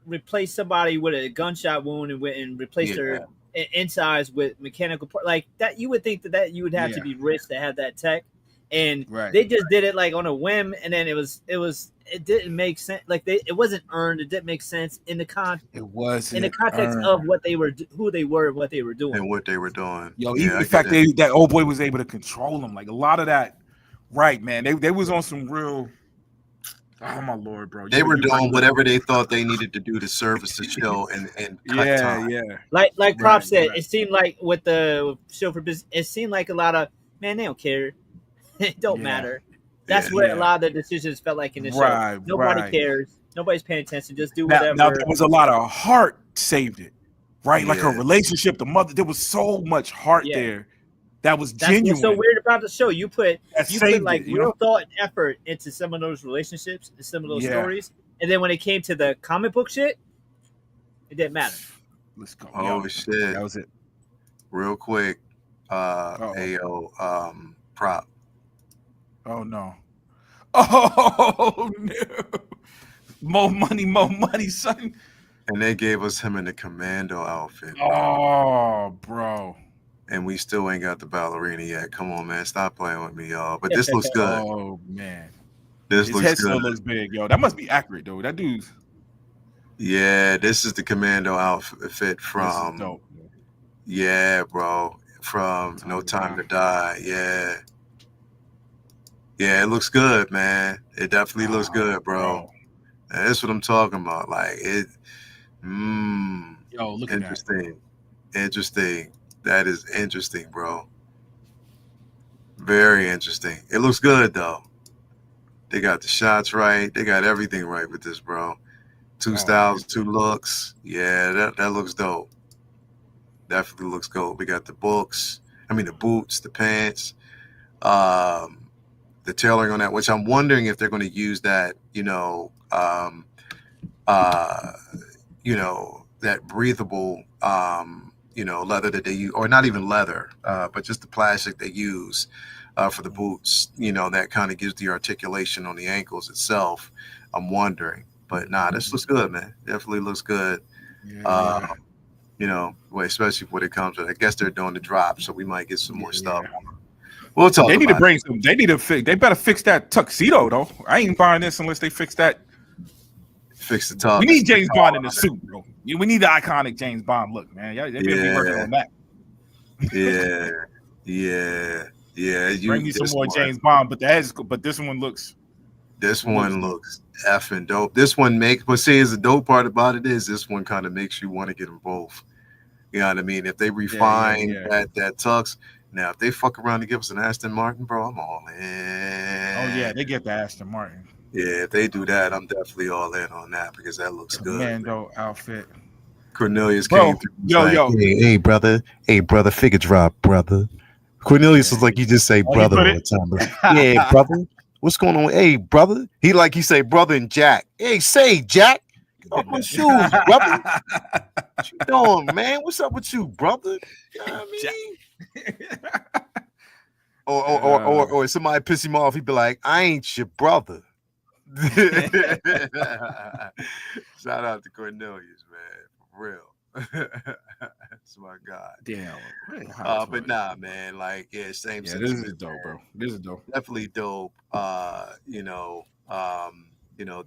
replace somebody with a gunshot wound and replace their insides with mechanical part like that. You would think that you would have to be rich to have that tech, and they just did it like on a whim, and then it didn't make sense. Like it wasn't earned. It didn't make sense in the context of what they were, who they were, what they were doing,
and what they were doing.
Even the fact that old boy was able to control them, like a lot of that, right, man. They was on some real. Oh my lord, bro!
They were doing whatever they thought they needed to do to service the show and cut time.
Like Prop said, it seemed like with the show for business, it seemed like a lot of they don't care, it don't matter. That's what a lot of the decisions felt like in the show. Nobody cares. Nobody's paying attention. Just do whatever.
Now there was a lot of heart saved it, right? Like a relationship. The mother, there was so much heart there. That was genuine.
That's what's so weird about the show. You put like real thought and effort into some of those relationships and some of those stories, and then when it came to the comic book shit, it didn't matter.
Let's go.
Oh shit!
That was it.
Real quick, Prop.
Oh no! Oh no! More money, son.
And they gave us him in the commando outfit.
Oh, bro.
And we still ain't got the ballerina yet. Come on, man. Stop playing with me, y'all. But this looks good.
Oh, man.
His
head
good.
Still looks big, yo. That must be accurate, though. That dude's...
Yeah, this is the commando outfit from...
Dope,
yeah, bro. From No Time to Die. Yeah. Yeah, it looks good, man. It definitely looks good, bro. And that's what I'm talking about. Like, it...
Yo, look at that.
Interesting. That is interesting, bro. Very interesting. It looks good, though. They got the shots right. They got everything right with this, bro. Two styles, two looks. Yeah, that looks dope. Definitely looks dope. We got the books. The boots, the pants, the the tailoring on that, which I'm wondering if they're going to use that, that breathable, leather that they use, or not even leather, but just the plastic they use for the boots, that kind of gives the articulation on the ankles itself. I'm wondering, but nah, this looks good, man. Definitely looks good.
Yeah.
Especially when it comes to, I guess they're doing the drop, so we might get some more stuff. We'll talk.
They need to bring some. They need to fix. They better fix that tuxedo though. I ain't buying this unless they fix that.
Fix the tux.
We need James Bond in the suit, bro. We need the iconic James Bond look, man. They better be working on that.
Yeah.
Bring me some more James Bond, but this one looks.
This one looks effing dope. This one but see, the dope part about it is this one kind of makes you want to get them both. You know what I mean? If they refine that tux, now if they fuck around to give us an Aston Martin, bro, I'm all in.
Oh yeah, they get the Aston Martin.
Yeah, if they do that, I'm definitely all in on that because that looks good.
Commando outfit.
Cornelius came through.
Yo.
Hey, brother, figure drop, brother. Cornelius was like, you just say brother all the time, bro. Yeah, brother. What's going on? Hey, brother. He say brother and Jack. Hey, say Jack. Get off my shoes, brother. What you doing, man? What's up with you, brother? You know what I mean? Or somebody piss him off, he'd be like, I ain't your brother. Shout out to Cornelius, man. For real. That's my God.
Damn.
But nah, man. Like, same.
Yeah, this is dope, bro. This is dope.
Definitely dope.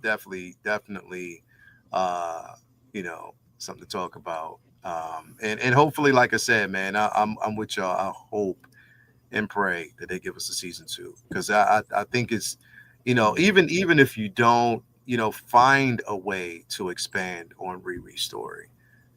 Definitely. Something to talk about. And hopefully, like I said, man, I'm with y'all. I hope and pray that they give us a season 2 because I think it's, even if you don't, find a way to expand on Riri's story.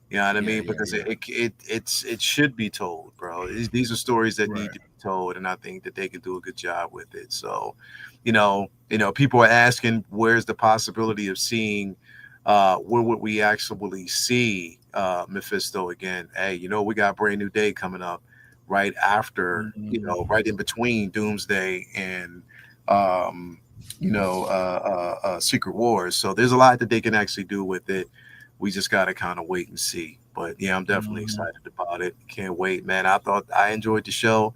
You know what I mean? Because it should be told, bro. These are stories that need to be told, and I think that they can do a good job with it. So, people are asking, where's the possibility of seeing, where would we actually see Mephisto again? Hey, we got a brand new day coming up right after, right in between Doomsday and Secret Wars. So there's a lot that they can actually do with it. We just got to kind of wait and see. But yeah, I'm definitely excited about it. Can't wait, man. I enjoyed the show.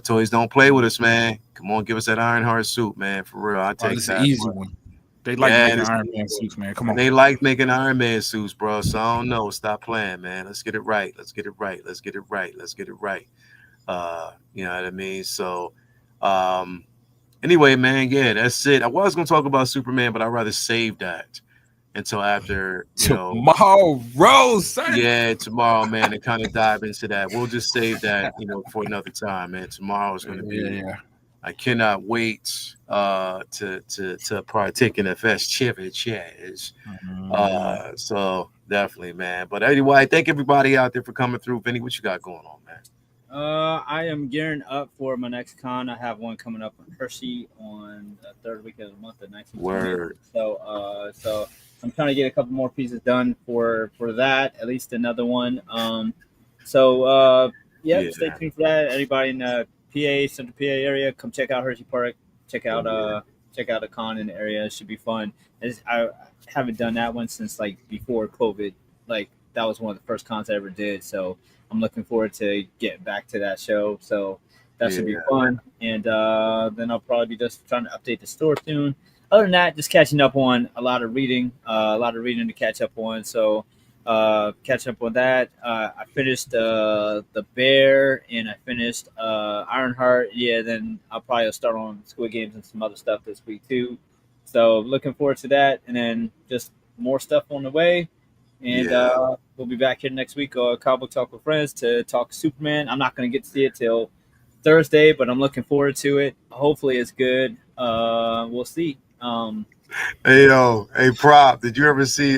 Toys don't play with us, man. Come on, give us that Ironheart suit, man. For real. I take that.
Easy one. They like making Iron Man suits, man. Come on.
They like making Iron Man suits, bro. So I don't know. Stop playing, man. Let's get it right. You know what I mean? So anyway, man, that's it. I was gonna talk about Superman, but I'd rather save that until after
tomorrow, son.
Yeah, tomorrow, man, and kind of dive into that. We'll just save that, for another time, man. Tomorrow is going to be. I cannot wait to partake in the festivities. So definitely, man. But anyway, thank everybody out there for coming through. Vinny, what you got going on, man?
I am gearing up for my next con. I have one coming up in Hershey on the third week of the month, the 19th.
Word.
So I'm trying to get a couple more pieces done for that, at least another one. Stay tuned for that. Anybody in the PA, Central PA area, come check out Hershey Park. Check out a con in the area. It should be fun. I haven't done that one since before COVID. That was one of the first cons I ever did. So I'm looking forward to getting back to that show. So that should be fun. And then I'll probably be just trying to update the store soon. Other than that, just catching up on a lot of reading to catch up on. So catch up on that. I finished The Bear and I finished Ironheart. Yeah, then I'll probably start on Squid Games and some other stuff this week too. So looking forward to that. And then just more stuff on the way. And we'll be back here next week on Comic Talk with Friends to talk Superman. I'm not going to get to see it till Thursday, but I'm looking forward to it. Hopefully it's good. We'll see.
Hey Prop, did you ever see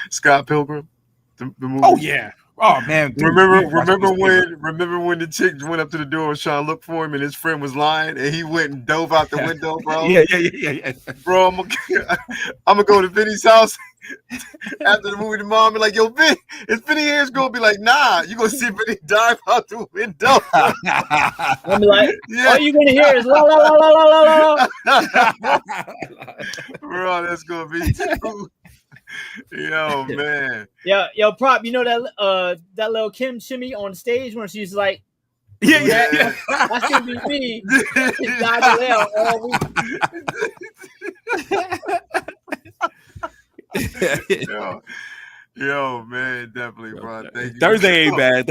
Scott Pilgrim? The movie?
Oh yeah. Oh man, dude,
remember when the chick went up to the door and was trying to look for him and his friend was lying and he went and dove out the window, bro?
Yeah.
Bro, I'm gonna go to Vinny's house after the movie tomorrow and be like, yo, Vin, is Vinny here? It's gonna be like, nah, you gonna see Vinny dive out the window.
I'm like, all you gonna hear is la la la la la la la.
Bro, that's gonna be too. Yo, man.
Yo, Prop, you know that little Kim shimmy on stage when she's like,
yeah.
That's gonna be me. Dive all week.
Yo, man, definitely, bro. Thank you.
Thursday ain't bad.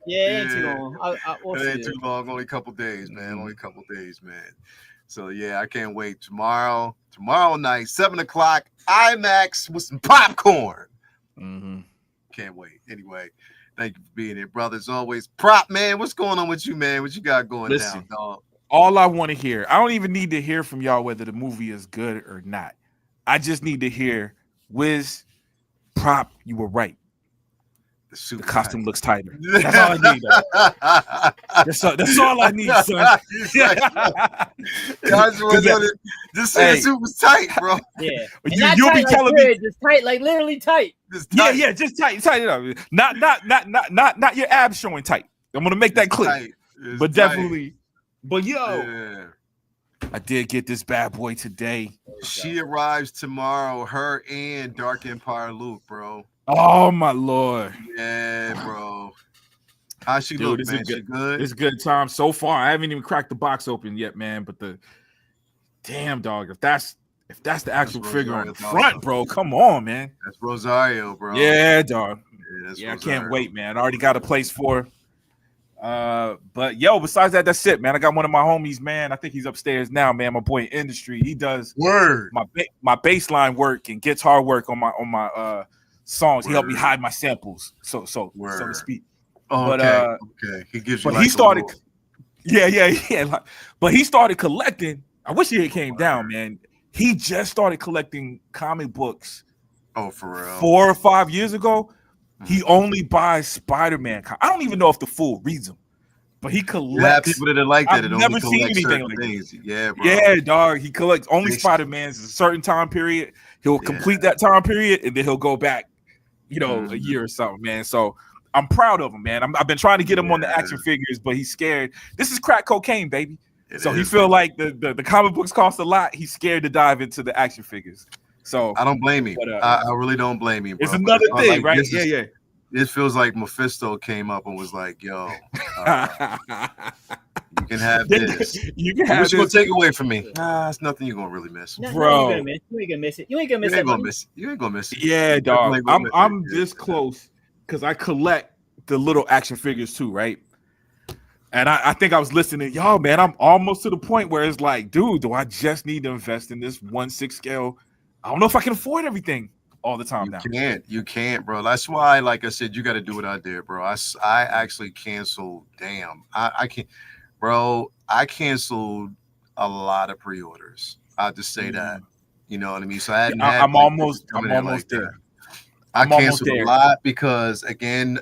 Yeah, it ain't too long. We'll
it ain't
see
too long. Only a couple days, man. Only a couple days, man. So yeah, I can't wait. Tomorrow night, 7:00, IMAX with some popcorn.
Mm-hmm.
Can't wait. Anyway, thank you for being here, brother. As always, Prop, man. What's going on with you, man? What you got going down, dog?
All I want to hear, I don't even need to hear from y'all whether the movie is good or not. I just need to hear, Wiz, Prop, you were right. The costume looks tighter. That's all I need. That's all I need, son.
Just say the suit was tight, bro.
Yeah.
You'll be telling me
just tight, like literally tight.
Yeah, just tight it up. Not your abs showing tight. I'm gonna make that clear. But definitely. But yo, I did get this bad boy today.
She arrives tomorrow. Her and Dark Empire Luke, bro.
Oh my Lord.
Yeah, bro. How she look, man? She good?
It's a good time so far. I haven't even cracked the box open yet, man. But the damn dog, if that's the actual figure on the front, bro, come on, man.
That's Rosario, bro.
Yeah, dog.
Yeah,
I can't wait, man. I already got a place for her. But yo, besides that, that's it, man. I got one of my homies, man. I think he's upstairs now, man. My boy Industry. He does my bass line work and guitar work on my songs. He helped me hide my samples, so to speak.
Oh,
but
okay. He gives you.
But he started. Yeah. But he started collecting. I wish he had came down, man. He just started collecting comic books.
Oh, for real?
4 or 5 years ago. He only buys Spider-Man. I don't even know if the fool reads them, but he collects.
People that are like that.
I've never seen anything like
that. Yeah, bro.
Yeah, dog. He collects only Spider-Mans a certain time period. He'll complete that time period, and then he'll go back, a year or something, man. So I'm proud of him, man. I've been trying to get him on the action figures, but he's scared. This is crack cocaine, baby. He feel like the comic books cost a lot. He's scared to dive into the action figures. So
I don't blame him. But, I really don't blame him.
It's another thing, right? Yeah.
It feels like Mephisto came up and was like, "Yo, you can have this.
You can have
this. Gonna take away from me. It's nothing you're gonna really miss,
bro. You ain't gonna miss it. You ain't gonna miss it.
Yeah, dog. I'm this close because I collect the little action figures too, right? And I think I was listening to y'all, man. I'm almost to the point where it's like, dude, do I just need to invest in this 1/6 scale? I don't know if I can afford everything all the time now.
You can't, bro. That's why, like I said, you got to do what I did, bro. I actually canceled. I can't, bro. I canceled a lot of pre-orders. I'll just say that. You know what I mean? So I'm
almost there.
I canceled a lot because, again,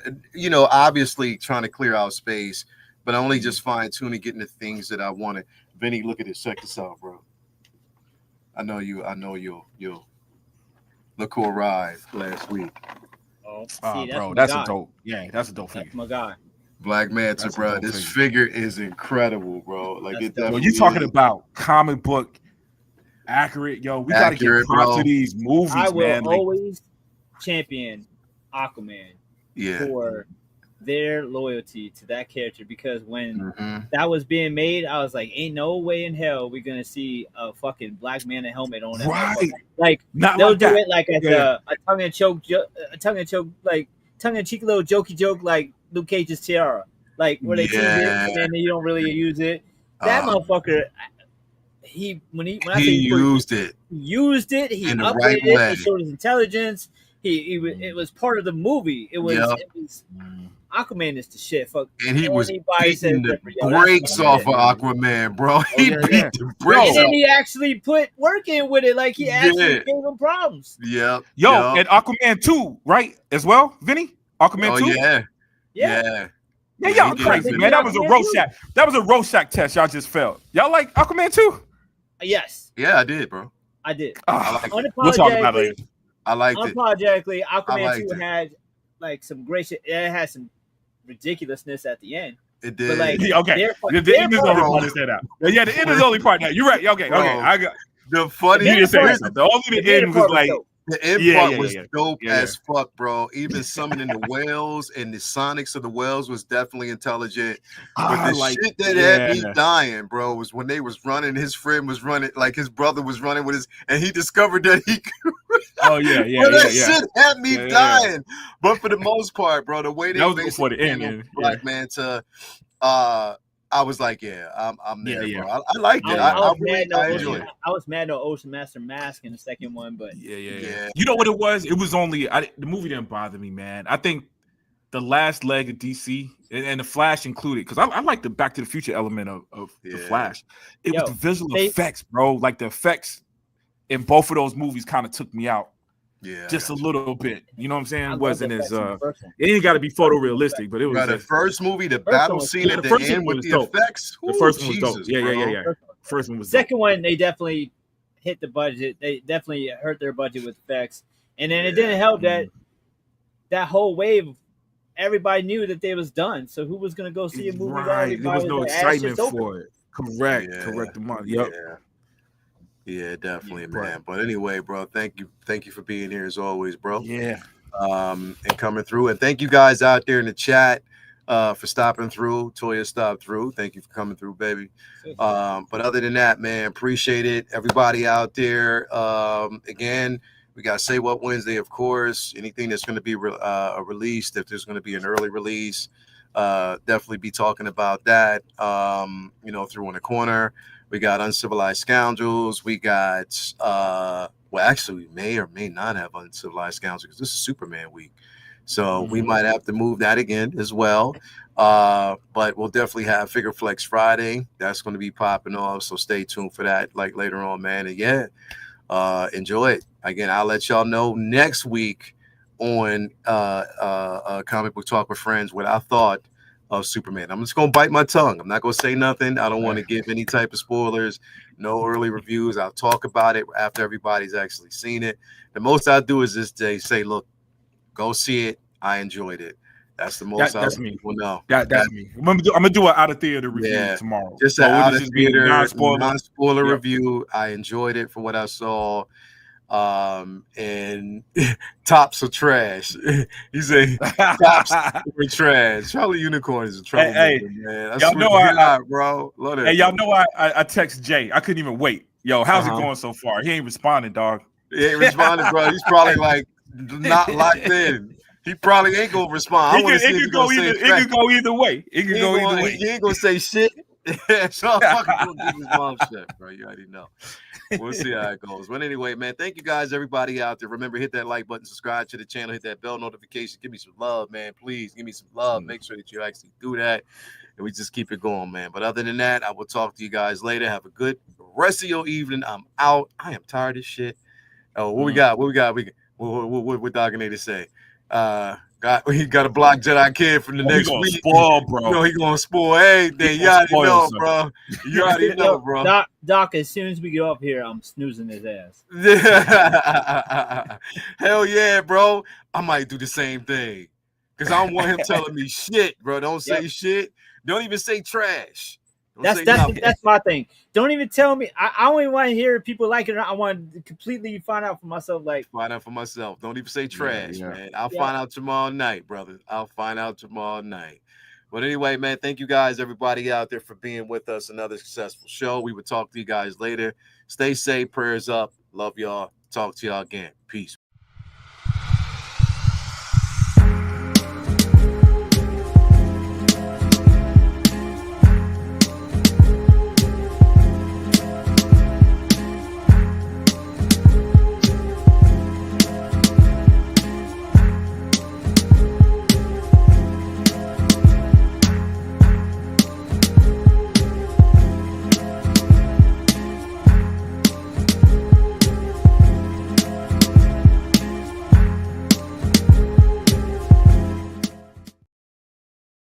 obviously trying to clear out space, but only just fine-tuning, getting the things that I wanted. Vinny, look at this. Check this out, bro. I know you'll look who arrived last week.
Oh,
bro, that's a dope. Yeah, that's a dope figure.
That's my guy.
Black Manta, bro. This figure is incredible, bro. Like
you talking about comic book accurate, yo. We gotta get props to these movies, man.
I will always champion Aquaman for their loyalty to that character, because when that was being made, I was like, ain't no way in hell we're gonna see a fucking Black Manta helmet on it.
Right.
Like
not
they'll
like
do
that.
it like as a tongue-in-cheek little jokey joke, like Luke Cage's tiara. Like where they tease it and then you don't really use it. That motherfucker, when he used it. He
in the
upgraded
right
it.
way.
He showed his intelligence. It was part of the movie. It was Aquaman is the shit. Fuck.
And he was beating the brakes off of Aquaman, bro. He beat the brakes.
And then he actually put work in with it. Like he actually gave him problems.
Yep.
And Aquaman 2, right? As well, Vinny? Aquaman 2?
Yeah.
Yeah,
Yeah,
y'all
he did
crazy,
it.
man. That was a Rorschach. That was a Rorschach test. Y'all just failed. Y'all like Aquaman 2?
Yes,
Yeah, I did, bro.
I did.
I like it.
We'll talk about it later.
I liked it.
Unapologetically,
I
Aquaman
liked
2
it.
had like some great shit. It had some ridiculousness at the end.
It
But
did.
like,
Okay, the end is the only part that's that out. Yeah, the end is the only part now. You're right. Okay,
Bro,
okay. I got.
the funny
You didn't say
part-
something. The only the
the
end was
part
like.
dope.
the end
Yeah,
part
yeah,
was
yeah.
dope
Yeah,
as fuck, bro. Even summoning the whales and the sonics of the whales was definitely intelligent. But the shit that had me dying, bro, was when they was running. His friend was running, like his brother was running with his, and he discovered that he could.
Oh yeah, yeah,
Bro,
yeah,
that
yeah.
shit had me
Yeah.
dying. But for the most part, bro, the way they
That was before the end,
handled
man.
Black Manta, I was like, yeah, I'm there,
Yeah,
bro. I liked it. I enjoyed it.
I was mad no Ocean Master Mask in the second one, but
Yeah. You know what it was? It was only the movie didn't bother me, man. I think the last leg of DC and the Flash included, because I like the Back to the Future element of the Flash. It was the visual effects, bro. Like the effects in both of those movies kind of took me out.
Yeah,
just a little bit. You know what I'm saying?
I
It wasn't
love the
as
effects in the first one.
it ain't got to be photorealistic, but it was
the
just,
first movie, the
First
battle
one was
scene
cool.
at
The
the
first
end
one
with
was
the
dope.
effects.
The first one was
Jesus,
dope. Yeah.
bro.
First one was
Second
dope.
one, they definitely hit the budget. They definitely hurt their budget with effects, and then it didn't help that that whole wave. Everybody knew that they was done. So who was gonna go see a movie that
Right. There was
everybody
no
like,
excitement for it. Correct.
Yeah.
Correct the month. Yep.
Yeah, definitely,
Yeah,
man. But anyway, bro, thank you for being here as always, bro.
Yeah.
And coming through. And thank you guys out there in the chat for stopping through. Toya stopped through. Thank you for coming through, baby. But other than that, man, appreciate it. Everybody out there. Again, we got Say What Wednesday, of course. Anything that's going to be released, if there's going to be an early release, definitely be talking about that. Through in the corner. We got Uncivilized Scoundrels. We got well, actually, we may or may not have Uncivilized Scoundrels because this is Superman week. So we might have to move that again as well. But we'll definitely have Figure Flex Friday. That's going to be popping off. So stay tuned for that like later on, man. And enjoy it. Again, I'll let y'all know next week on Comic Book Talk with Friends what I thought of Superman. I'm just gonna bite my tongue. I'm not gonna say nothing. I don't want to give any type of spoilers, no early reviews. I'll talk about it after everybody's actually seen it. The most I do is just say, look, go see it. I enjoyed it. That's the most
That's me.
Well, no,
that's me. I'm gonna do an out of theater review tomorrow.
Just an out of theater non-spoiler
Yep.
review. I enjoyed it for what I saw. And tops are trash. He say tops were trash. Charlie Unicorn is a troublemaker, man.
Y'all know
bro. Love that.
Hey, y'all know I text Jay. I couldn't even wait. Yo, how's it going so far? He ain't responding, dog.
He ain't responding, bro. He's probably like not locked in. He probably ain't gonna respond.
It could go either way. It could go either way.
He ain't gonna say shit. So I'm fucking gonna give his mom shit, bro. You already know. We'll see how it goes. But anyway, man, thank you guys, everybody out there. Remember, hit that like button, subscribe to the channel, hit that bell notification. Give me some love, man. Please give me some love. Make sure that you actually do that. And we just keep it going, man. But other than that, I will talk to you guys later. Have a good rest of your evening. I'm out. I am tired of shit. Oh, what we got? What Dog and to say? He got to block Jedi Ken from the next week.
Spoil, bro.
You know, he gonna spoil everything. You already know, bro. You already know, bro.
Doc, as soon as we get up here, I'm snoozing his ass.
Hell yeah, bro. I might do the same thing. Because I don't want him telling me shit, bro. Don't say shit. Don't even say trash.
That's my thing. Don't even tell me. I don't even want to hear people like it. I want to completely find out for myself. Find
out for myself. Don't even say trash, man. I'll find out tomorrow night, brother. I'll find out tomorrow night. But anyway, man, thank you guys, everybody out there, for being with us. Another successful show. We will talk to you guys later. Stay safe. Prayers up. Love y'all. Talk to y'all again. Peace.